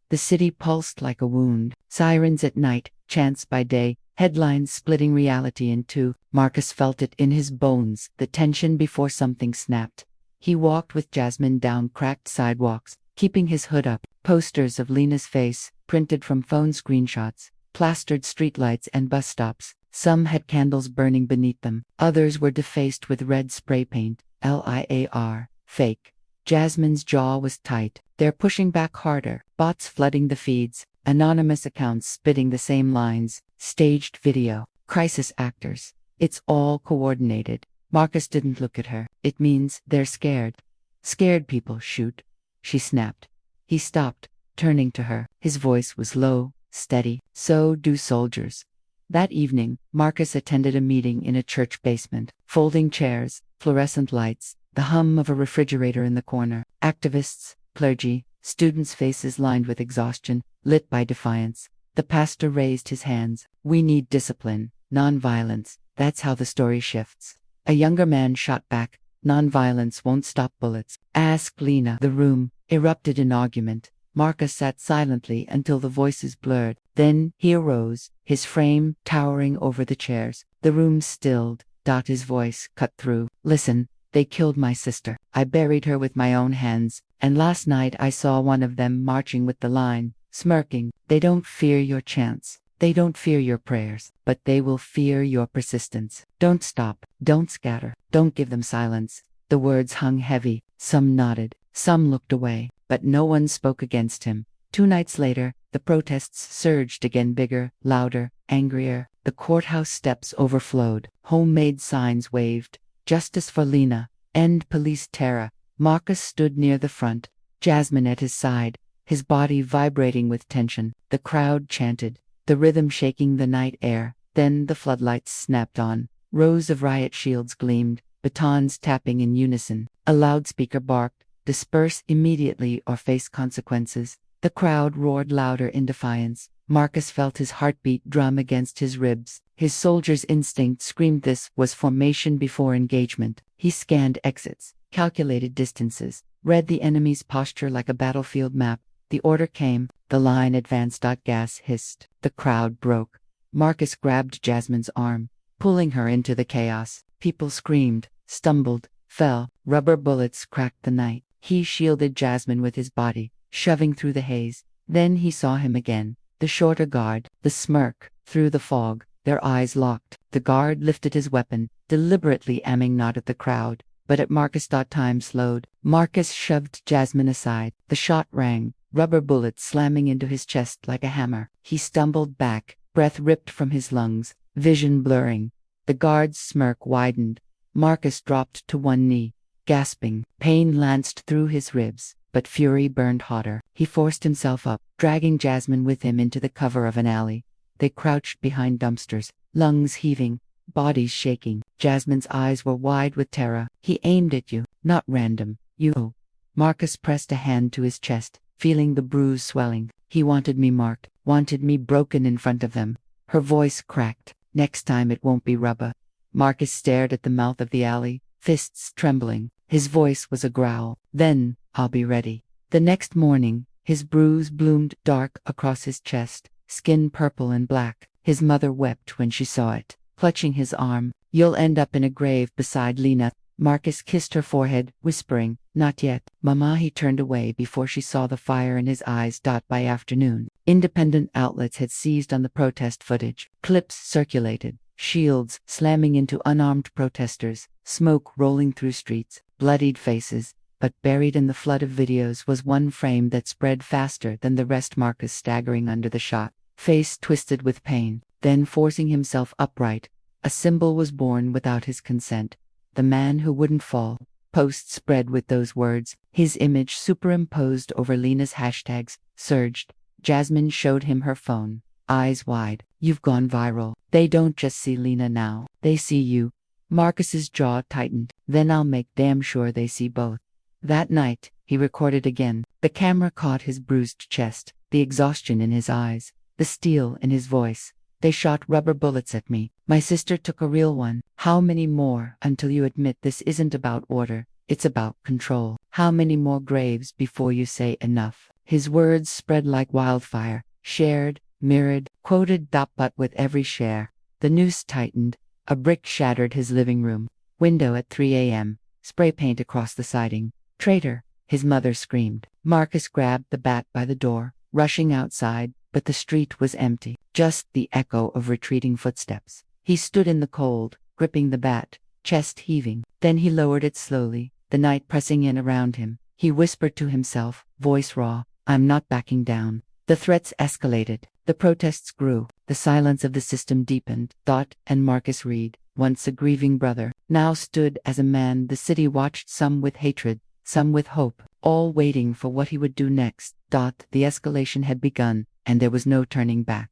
The city pulsed like a wound. Sirens at night, chants by day, headlines splitting reality in two. Marcus felt it in his bones, the tension before something snapped. He walked with Jasmine down cracked sidewalks, keeping his hood up. Posters of Lena's face, printed from phone screenshots, plastered streetlights and bus stops. Some had candles burning beneath them. Others were defaced with red spray paint. LIAR, fake. Jasmine's jaw was tight. They're pushing back harder. Bots flooding the feeds. Anonymous accounts spitting the same lines. Staged video. Crisis actors. It's all coordinated. Marcus didn't look at her. It means they're scared. Scared people shoot. She snapped. He stopped, turning to her. His voice was low, steady. So do soldiers. That evening, Marcus attended a meeting in a church basement. Folding chairs, fluorescent lights, the hum of a refrigerator in the corner. Activists, clergy, students' faces lined with exhaustion, lit by defiance. The pastor raised his hands. We need discipline, non-violence. That's how the story shifts. A younger man shot back. Non-violence won't stop bullets. Ask Lena. The room erupted in argument. Marcus sat silently until the voices blurred. Then he arose, his frame towering over the chairs. The room stilled. His voice cut through. Listen, they killed my sister. I buried her with my own hands, and last night I saw one of them marching with the line, smirking. They don't fear your chants. They don't fear your prayers, but they will fear your persistence. Don't stop. Don't scatter. Don't give them silence. The words hung heavy. Some nodded. Some looked away, but no one spoke against him. 2 nights later, the protests surged again, bigger, louder, angrier. The courthouse steps overflowed. Homemade signs waved. Justice for Lena. End police terror. Marcus stood near the front, Jasmine at his side, his body vibrating with tension. The crowd chanted, the rhythm shaking the night air. Then the floodlights snapped on. Rows of riot shields gleamed, batons tapping in unison. A loudspeaker barked, disperse immediately or face consequences. The crowd roared louder in defiance. Marcus felt his heartbeat drum against his ribs. His soldier's instinct screamed this was formation before engagement. He scanned exits, calculated distances, read the enemy's posture like a battlefield map. The order came, the line advanced. Gas hissed. The crowd broke. Marcus grabbed Jasmine's arm, pulling her into the chaos. People screamed, stumbled, fell. Rubber bullets cracked the night. He shielded Jasmine with his body, shoving through the haze. Then he saw him again. The shorter guard, the smirk, through the fog, their eyes locked. The guard lifted his weapon, deliberately aiming not at the crowd, but at Marcus. Time slowed. Marcus shoved Jasmine aside. The shot rang, rubber bullets slamming into his chest like a hammer. He stumbled back, breath ripped from his lungs, vision blurring. The guard's smirk widened. Marcus dropped to one knee, gasping. Pain lanced through his ribs, but fury burned hotter. He forced himself up, dragging Jasmine with him into the cover of an alley. They crouched behind dumpsters, lungs heaving, bodies shaking. Jasmine's eyes were wide with terror. He aimed at you, not random. You. Marcus pressed a hand to his chest, feeling the bruise swelling. He wanted me marked, wanted me broken in front of them. Her voice cracked. Next time it won't be rubber. Marcus stared at the mouth of the alley, fists trembling. His voice was a growl. Then, I'll be ready. The next morning, his bruise bloomed dark across his chest, skin purple and black. His mother wept when she saw it, clutching his arm. You'll end up in a grave beside Lena. Marcus kissed her forehead, whispering, not yet. Mama. He turned away before she saw the fire in his eyes. By afternoon, independent outlets had seized on the protest footage. Clips circulated, shields slamming into unarmed protesters, smoke rolling through streets, bloodied faces. But buried in the flood of videos was one frame that spread faster than the rest. Marcus staggering under the shot, face twisted with pain, then forcing himself upright. A symbol was born without his consent. The man who wouldn't fall. Posts spread with those words, his image superimposed over Lena's hashtags, surged. Jasmine showed him her phone, eyes wide. You've gone viral. They don't just see Lena now, they see you. Marcus's jaw tightened. Then I'll make damn sure they see both. That night, he recorded again. The camera caught his bruised chest, the exhaustion in his eyes, the steel in his voice. They shot rubber bullets at me. My sister took a real one. How many more until you admit this isn't about order, it's about control? How many more graves before you say enough? His words spread like wildfire, shared, mirrored, quoted. But with every share, the noose tightened. A brick shattered his living room. Window at 3 a.m. Spray paint across the siding. Traitor, his mother screamed. Marcus grabbed the bat by the door, rushing outside, but the street was empty, just the echo of retreating footsteps. He stood in the cold, gripping the bat, chest heaving. Then he lowered it slowly, the night pressing in around him. He whispered to himself, voice raw, I'm not backing down. The threats escalated, the protests grew, the silence of the system deepened. And Marcus Reed, once a grieving brother, now stood as a man. The city watched, some with hatred, some with hope, all waiting for what he would do next. The escalation had begun, and there was no turning back.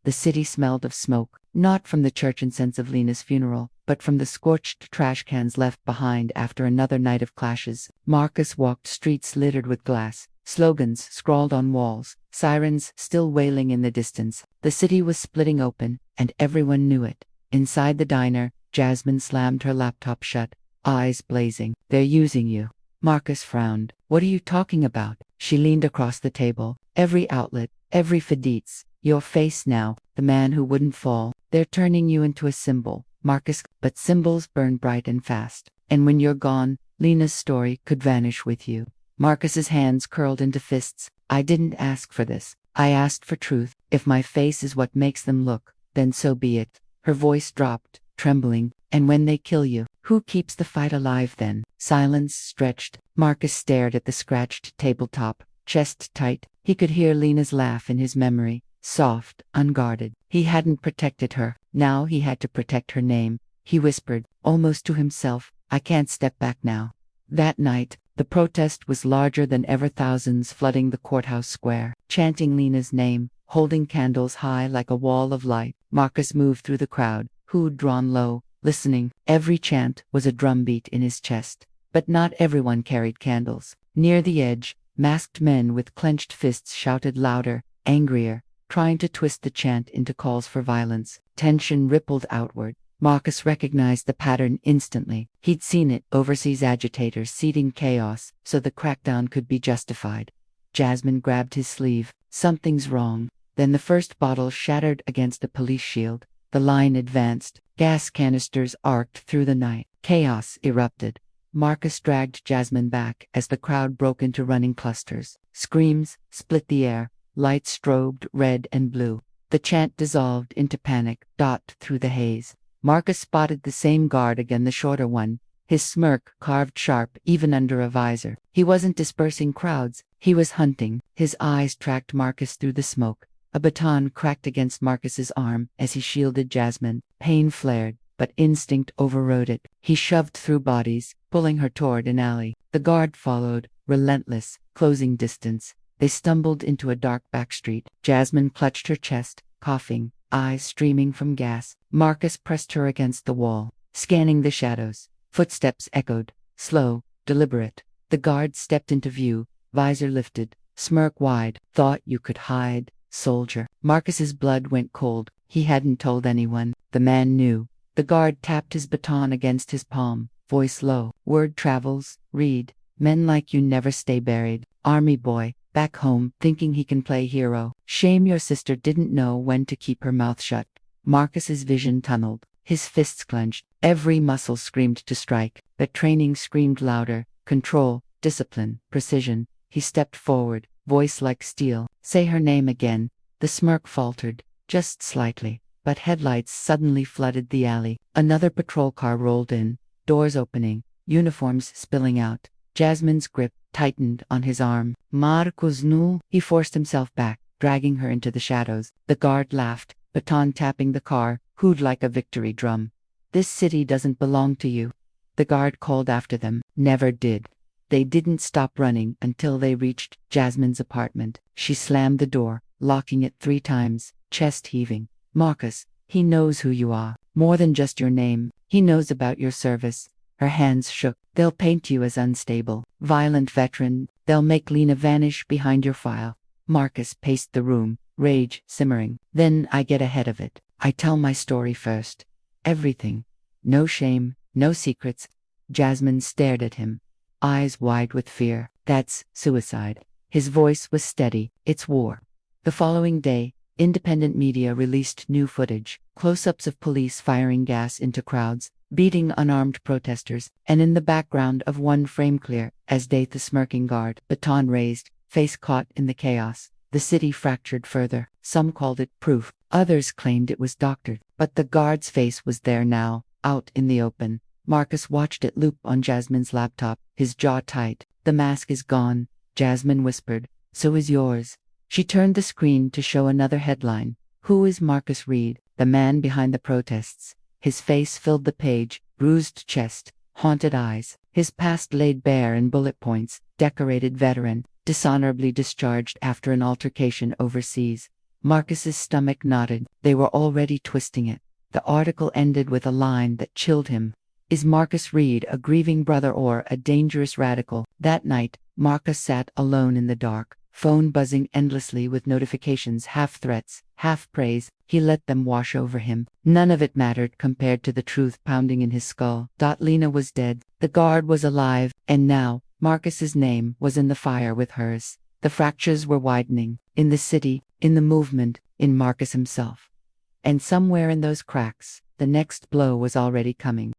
The city smelled of smoke, not from the church incense of Lena's funeral, but from the scorched trash cans left behind after another night of clashes. Marcus walked streets littered with glass, slogans scrawled on walls, sirens still wailing in the distance. The city was splitting open, and everyone knew it. Inside the diner, Jasmine slammed her laptop shut, eyes blazing. They're using you. Marcus frowned. What are you talking about? She leaned across the table. Every outlet, every Feditz, Your face now, the man who wouldn't fall. They're turning you into a symbol, Marcus, but symbols burn bright and fast. And when you're gone, Lena's story could vanish with you. Marcus's hands curled into fists. I didn't ask for this. I asked for truth. If my face is what makes them look, then so be it. Her voice dropped, trembling. And when they kill you, who keeps the fight alive then? Silence stretched. Marcus stared at the scratched tabletop, chest tight. He could hear Lena's laugh in his memory, soft, unguarded. He hadn't protected her. Now he had to protect her name. He whispered, almost to himself, I can't step back now. That night, the protest was larger than ever, thousands flooding the courthouse square, chanting Lena's name, holding candles high like a wall of light. Marcus moved through the crowd, who'd drawn low, listening. Every chant was a drumbeat in his chest. But not everyone carried candles. Near the edge, masked men with clenched fists shouted louder, angrier, trying to twist the chant into calls for violence. Tension rippled outward. Marcus recognized the pattern instantly. He'd seen it, overseas agitators seeding chaos so the crackdown could be justified. Jasmine grabbed his sleeve. Something's wrong. Then the first bottle shattered against a police shield. The line advanced. Gas canisters arced through the night. Chaos erupted. Marcus dragged Jasmine back as the crowd broke into running clusters. Screams split the air. Lights strobed red and blue. The chant dissolved into panic, dot through the haze. Marcus spotted the same guard again, the shorter one, his smirk carved sharp even under a visor. He wasn't dispersing crowds, he was hunting. His eyes tracked Marcus through the smoke. A baton cracked against Marcus's arm as he shielded Jasmine. Pain flared, but instinct overrode it. He shoved through bodies, pulling her toward an alley. The guard followed, relentless, closing distance. They stumbled into a dark back street. Jasmine clutched her chest, coughing, eyes streaming from gas. Marcus pressed her against the wall, scanning the shadows. Footsteps echoed, slow, deliberate. The guard stepped into view, visor lifted, smirk wide. Thought you could hide, soldier. Marcus's blood went cold. He hadn't told anyone. The man knew. The guard tapped his baton against his palm, voice low. Word travels, read. Men like you never stay buried. Army boy, back home, thinking he can play hero. Shame your sister didn't know when to keep her mouth shut. Marcus's vision tunneled. His fists clenched. Every muscle screamed to strike. The training screamed louder. Control, discipline, precision. He stepped forward, voice like steel. Say her name again. The smirk faltered, just slightly. But headlights suddenly flooded the alley. Another patrol car rolled in, doors opening, uniforms spilling out. Jasmine's grip tightened on his arm. Marcus no. He forced himself back, dragging her into the shadows. The guard laughed, baton tapping the car, hooed like a victory drum. This city doesn't belong to you. The guard called after them. Never did. They didn't stop running until they reached Jasmine's apartment. She slammed the door, locking it 3 times, chest heaving. Marcus, he knows who you are. More than just your name. He knows about your service. Her hands shook. They'll paint you as unstable, violent veteran. They'll make Lena vanish behind your file. Marcus paced the room, rage simmering. Then I get ahead of it. I tell my story first. Everything. No shame, no secrets. Jasmine stared at him, eyes wide with fear. That's suicide. His voice was steady. It's war. The following day, independent media released new footage, close-ups of police firing gas into crowds, beating unarmed protesters, and in the background of one frame clear, as Date the smirking guard, baton raised, face caught in the chaos. The city fractured further. Some called it proof. Others claimed it was doctored. But the guard's face was there now, out in the open. Marcus watched it loop on Jasmine's laptop, his jaw tight. The mask is gone, Jasmine whispered. So is yours. She turned the screen to show another headline. Who is Marcus Reed, the man behind the protests? His face filled the page, bruised chest, haunted eyes. His past laid bare in bullet points. Decorated veteran, dishonorably discharged after an altercation overseas. Marcus's stomach knotted. They were already twisting it. The article ended with a line that chilled him. Is Marcus Reed a grieving brother or a dangerous radical? That night, Marcus sat alone in the dark, phone buzzing endlessly with notifications, half threats, half praise. He let them wash over him. None of it mattered compared to the truth pounding in his skull. Lena was dead. The guard was alive, and now, Marcus's name was in the fire with hers. The fractures were widening. In the city, in the movement, in Marcus himself. And somewhere in those cracks, the next blow was already coming.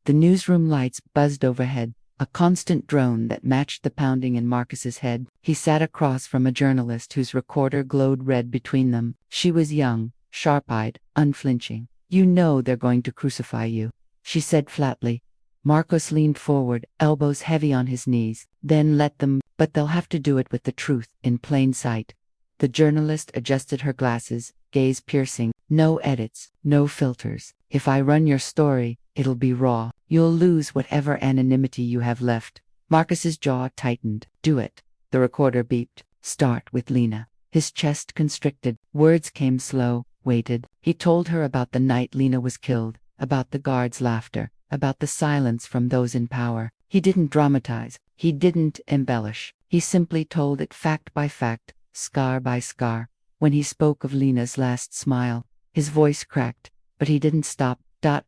The newsroom lights buzzed overhead, a constant drone that matched the pounding in Marcus's head. He sat across from a journalist whose recorder glowed red between them. She was young, sharp-eyed, unflinching. "You know they're going to crucify you," she said flatly. Marcus leaned forward, elbows heavy on his knees. "Then let them, but they'll have to do it with the truth in plain sight." The journalist adjusted her glasses, gaze piercing. "No edits, no filters. If I run your story, it'll be raw. You'll lose whatever anonymity you have left." Marcus's jaw tightened. "Do it." The recorder beeped. "Start with Lena." His chest constricted. Words came slow, weighted. He told her about the night Lena was killed, about the guards' laughter, about the silence from those in power. He didn't dramatize. He didn't embellish. He simply told it fact by fact, scar by scar. When he spoke of Lena's last smile, his voice cracked, but he didn't stop.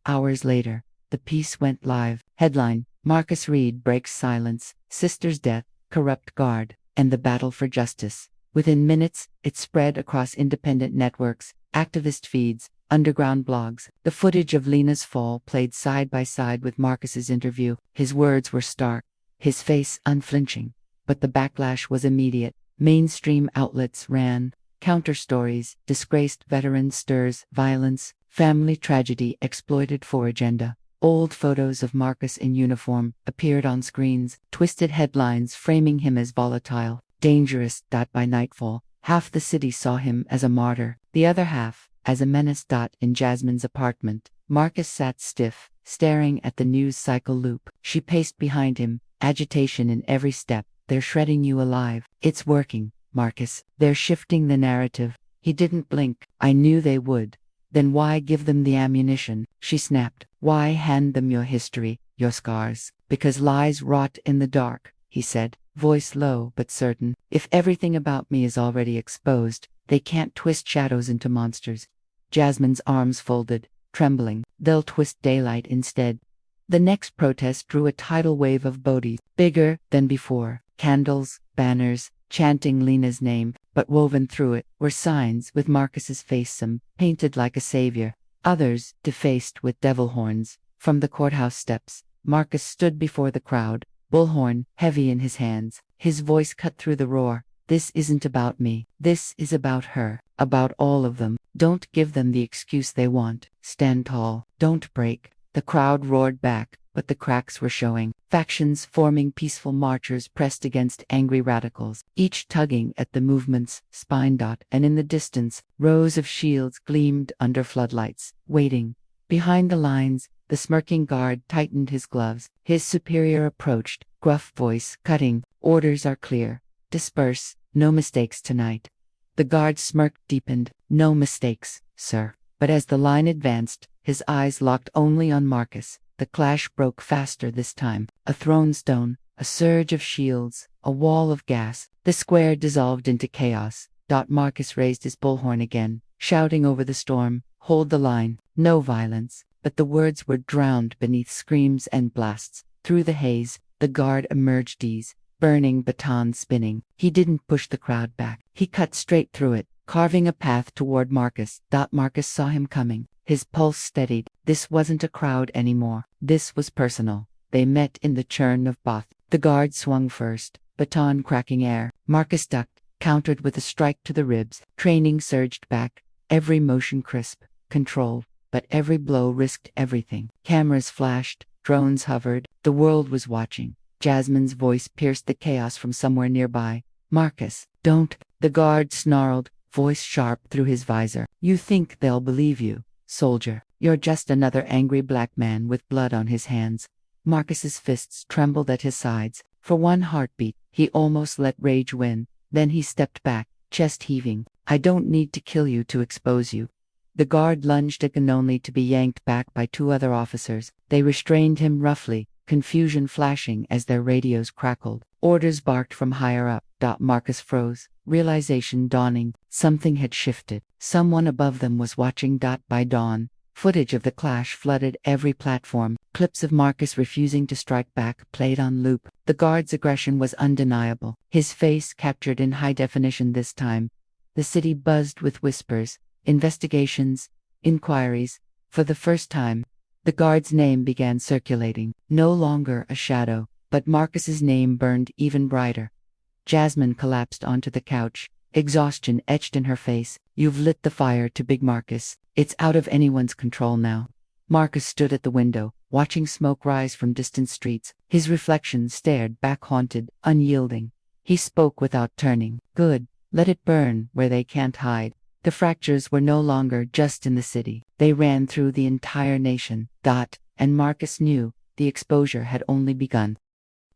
Hours later, the piece went live. Headline: Marcus Reed breaks silence, sister's death, corrupt guard, and the battle for justice. Within minutes, it spread across independent networks, activist feeds, underground blogs. The footage of Lena's fall played side by side with Marcus's interview. His words were stark, his face unflinching. But the backlash was immediate. Mainstream outlets ran counter-stories: disgraced veteran stirs violence, family tragedy exploited for agenda. Old photos of Marcus in uniform appeared on screens, twisted headlines framing him as volatile, dangerous. By nightfall, half the city saw him as a martyr, the other half as a menace. In Jasmine's apartment, Marcus sat stiff, staring at the news cycle loop. She paced behind him, agitation in every step. "They're shredding you alive." "It's working, Marcus. They're shifting the narrative." He didn't blink. "I knew they would." "Then why give them the ammunition?" she snapped. "Why hand them your history, your scars?" "Because lies rot in the dark," he said, voice low but certain. "If everything about me is already exposed, they can't twist shadows into monsters." Jasmine's arms folded, trembling. "They'll twist daylight instead." The next protest drew a tidal wave of bodhies, bigger than before. Candles, banners, chanting Lena's name, but woven through it were signs with Marcus's face, some painted like a savior, others defaced with devil horns. From the courthouse steps, Marcus stood before the crowd, bullhorn heavy in his hands. His voice cut through the roar. "This isn't about me. This is about her, about all of them. Don't give them the excuse they want. Stand tall. Don't break." The crowd roared back, but the cracks were showing. Factions forming, peaceful marchers pressed against angry radicals, each tugging at the movement's spine. And in the distance, rows of shields gleamed under floodlights, waiting. Behind the lines, the smirking guard tightened his gloves. His superior approached, gruff voice cutting. "Orders are clear. Disperse. No mistakes tonight." The guard's smirk deepened. "No mistakes, sir." But as the line advanced, his eyes locked only on Marcus. The clash broke faster this time. A thrown stone, a surge of shields, a wall of gas. The square dissolved into chaos. Marcus raised his bullhorn again, shouting over the storm, "Hold the line. No violence." But the words were drowned beneath screams and blasts. Through the haze, the guard emerged, burning baton spinning. He didn't push the crowd back. He cut straight through it, carving a path toward Marcus. Marcus saw him coming. His pulse steadied. This wasn't a crowd anymore. This was personal. They met in the churn of Both. The guard swung first, baton cracking air. Marcus ducked, countered with a strike to the ribs. Training surged back, every motion crisp, controlled, but every blow risked everything. Cameras flashed, drones hovered. The world was watching. Jasmine's voice pierced the chaos from somewhere nearby. "Marcus, don't." The guard snarled, voice sharp through his visor. "You think they'll believe you, soldier? You're just another angry black man with blood on his hands." Marcus's fists trembled at his sides. For one heartbeat, he almost let rage win. Then he stepped back, chest heaving. "I don't need to kill you to expose you." The guard lunged again, only to be yanked back by two other officers. They restrained him roughly, confusion flashing as their radios crackled. Orders barked from higher up. Marcus froze, realization dawning. Something had shifted. Someone above them was watching. By dawn, footage of the clash flooded every platform. Clips of Marcus refusing to strike back played on loop. The guard's aggression was undeniable, his face captured in high definition this time. The city buzzed with whispers, investigations, inquiries. For the first time, the guard's name began circulating, no longer a shadow, but Marcus's name burned even brighter. Jasmine collapsed onto the couch, exhaustion etched in her face. You've lit the fire to Big Marcus. It's out of anyone's control now. Marcus stood at the window, watching smoke rise from distant streets. His reflection stared back, haunted, unyielding. He spoke without turning. Good. Let it burn where they can't hide. The fractures were no longer just in the city. They ran through the entire nation. And Marcus knew the exposure had only begun.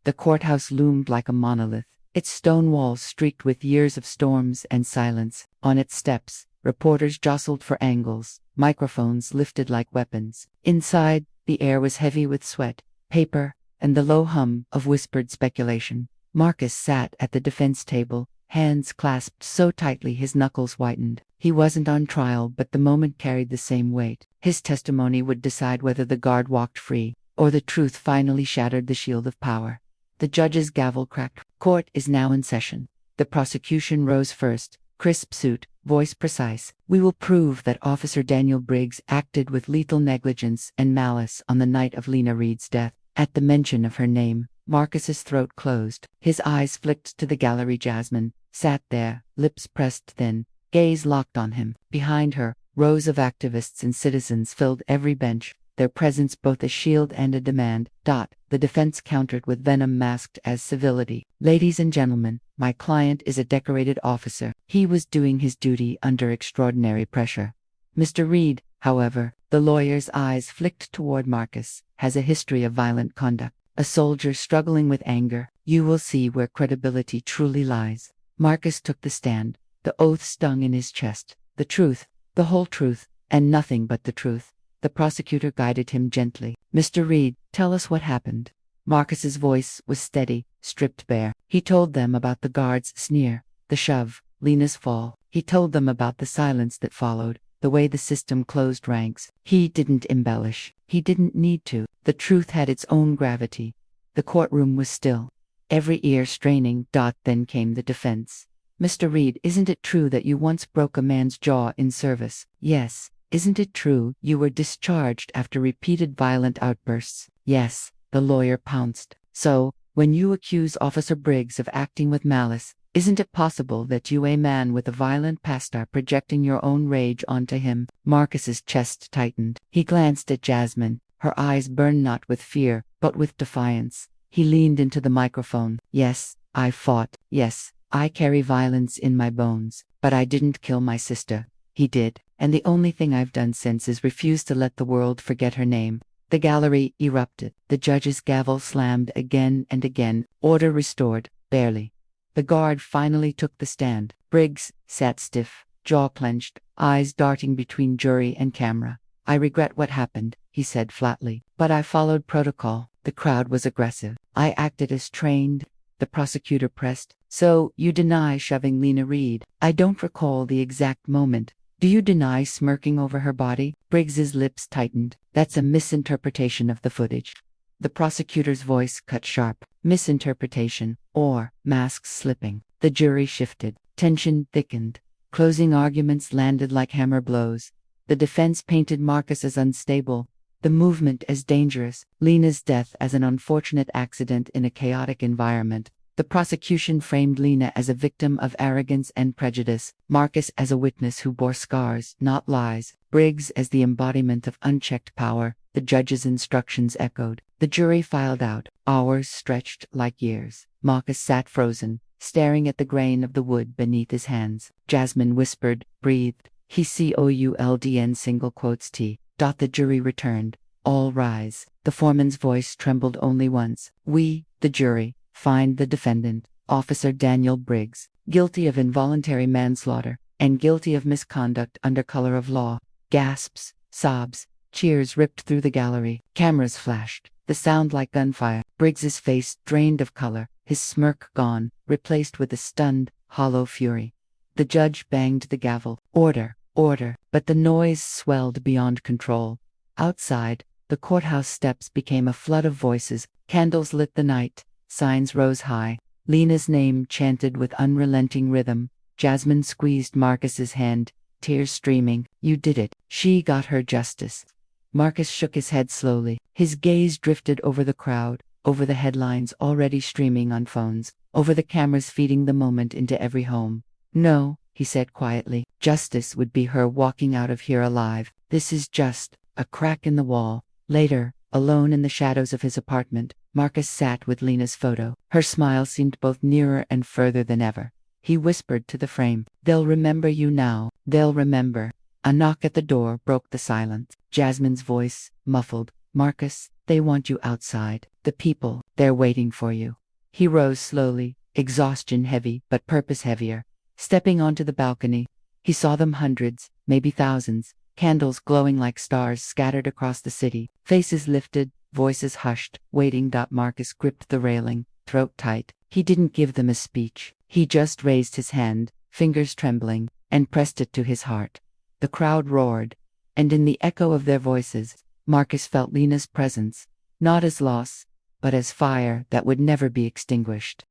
The courthouse loomed like a monolith, its stone walls streaked with years of storms and silence. On its steps, reporters jostled for angles, microphones lifted like weapons. Inside, the air was heavy with sweat, paper, and the low hum of whispered speculation. Marcus sat at the defense table, hands clasped so tightly his knuckles whitened. He wasn't on trial, but the moment carried the same weight. His testimony would decide whether the guard walked free, or the truth finally shattered the shield of power. The judge's gavel cracked. Court is now in session. The prosecution rose first, crisp suit, voice precise. We will prove that Officer Daniel Briggs acted with lethal negligence and malice on the night of Lena Reed's death. At the mention of her name, Marcus's throat closed. His eyes flicked to the gallery. Jasmine sat there, lips pressed thin, gaze locked on him. Behind her, rows of activists and citizens filled every bench, their presence both a shield and a demand. The defense countered with venom masked as civility. Ladies and gentlemen, my client is a decorated officer. He was doing his duty under extraordinary pressure. Mr. Reed, however, the lawyer's eyes flicked toward Marcus, has a history of violent conduct. A soldier struggling with anger. You will see where credibility truly lies. Marcus took the stand. The oath stung in his chest. The truth, the whole truth, and nothing but the truth. The prosecutor guided him gently. Mr. Reed, tell us what happened. Marcus's voice was steady, stripped bare. He told them about the guard's sneer, the shove, Lena's fall. He told them about the silence that followed, the way the system closed ranks. He didn't embellish. He didn't need to. The truth had its own gravity. The courtroom was still, every ear straining. Then came the defense. Mr. Reed, isn't it true that you once broke a man's jaw in service? Yes. Isn't it true you were discharged after repeated violent outbursts? Yes. The lawyer pounced. So, when you accuse Officer Briggs of acting with malice, isn't it possible that you, a man with a violent past, are projecting your own rage onto him? Marcus's chest tightened. He glanced at Jasmine. Her eyes burned not with fear, but with defiance. He leaned into the microphone. Yes, I fought. Yes, I carry violence in my bones. But I didn't kill my sister. He did. And the only thing I've done since is refuse to let the world forget her name. The gallery erupted. The judge's gavel slammed again and again. Order restored, barely. The guard finally took the stand. Briggs sat stiff, jaw clenched, eyes darting between jury and camera. I regret what happened, he said flatly. But I followed protocol. The crowd was aggressive. I acted as trained. The prosecutor pressed. So, you deny shoving Lena Reed? I don't recall the exact moment. Do you deny smirking over her body? Briggs's lips tightened. That's a misinterpretation of the footage. The prosecutor's voice cut sharp. Misinterpretation, or masks slipping. The jury shifted. Tension thickened. Closing arguments landed like hammer blows. The defense painted Marcus as unstable, the movement as dangerous, Lena's death as an unfortunate accident in a chaotic environment. The prosecution framed Lena as a victim of arrogance and prejudice, Marcus as a witness who bore scars, not lies, Briggs as the embodiment of unchecked power. The judge's instructions echoed. The jury filed out. Hours stretched like years. Marcus sat frozen, staring at the grain of the wood beneath his hands. Jasmine whispered, breathed. He COULDN single quotes T. The jury returned. All rise. The foreman's voice trembled only once. We, the jury, find the defendant, Officer Daniel Briggs, guilty of involuntary manslaughter, and guilty of misconduct under color of law. Gasps, sobs, cheers ripped through the gallery. Cameras flashed, the sound like gunfire. Briggs's face drained of color, his smirk gone, replaced with a stunned, hollow fury. The judge banged the gavel. Order, order, but the noise swelled beyond control. Outside, the courthouse steps became a flood of voices. Candles lit the night. Signs rose high. Lena's name chanted with unrelenting rhythm. Jasmine squeezed Marcus's hand, tears streaming. You did it. She got her justice. Marcus shook his head slowly. His gaze drifted over the crowd, over the headlines already streaming on phones, over the cameras feeding the moment into every home. No, he said quietly. Justice would be her walking out of here alive. This is just a crack in the wall. Later, alone in the shadows of his apartment, Marcus sat with Lena's photo. Her smile seemed both nearer and further than ever. He whispered to the frame, "They'll remember you now. They'll remember." A knock at the door broke the silence. Jasmine's voice, muffled. "Marcus, they want you outside. The people, they're waiting for you." He rose slowly, exhaustion heavy, but purpose heavier. Stepping onto the balcony, he saw them hundreds, maybe thousands, candles glowing like stars scattered across the city, faces lifted, voices hushed, waiting. Marcus gripped the railing, throat tight. He didn't give them a speech. He just raised his hand, fingers trembling, and pressed it to his heart. The crowd roared, and in the echo of their voices, Marcus felt Lena's presence, not as loss, but as fire that would never be extinguished.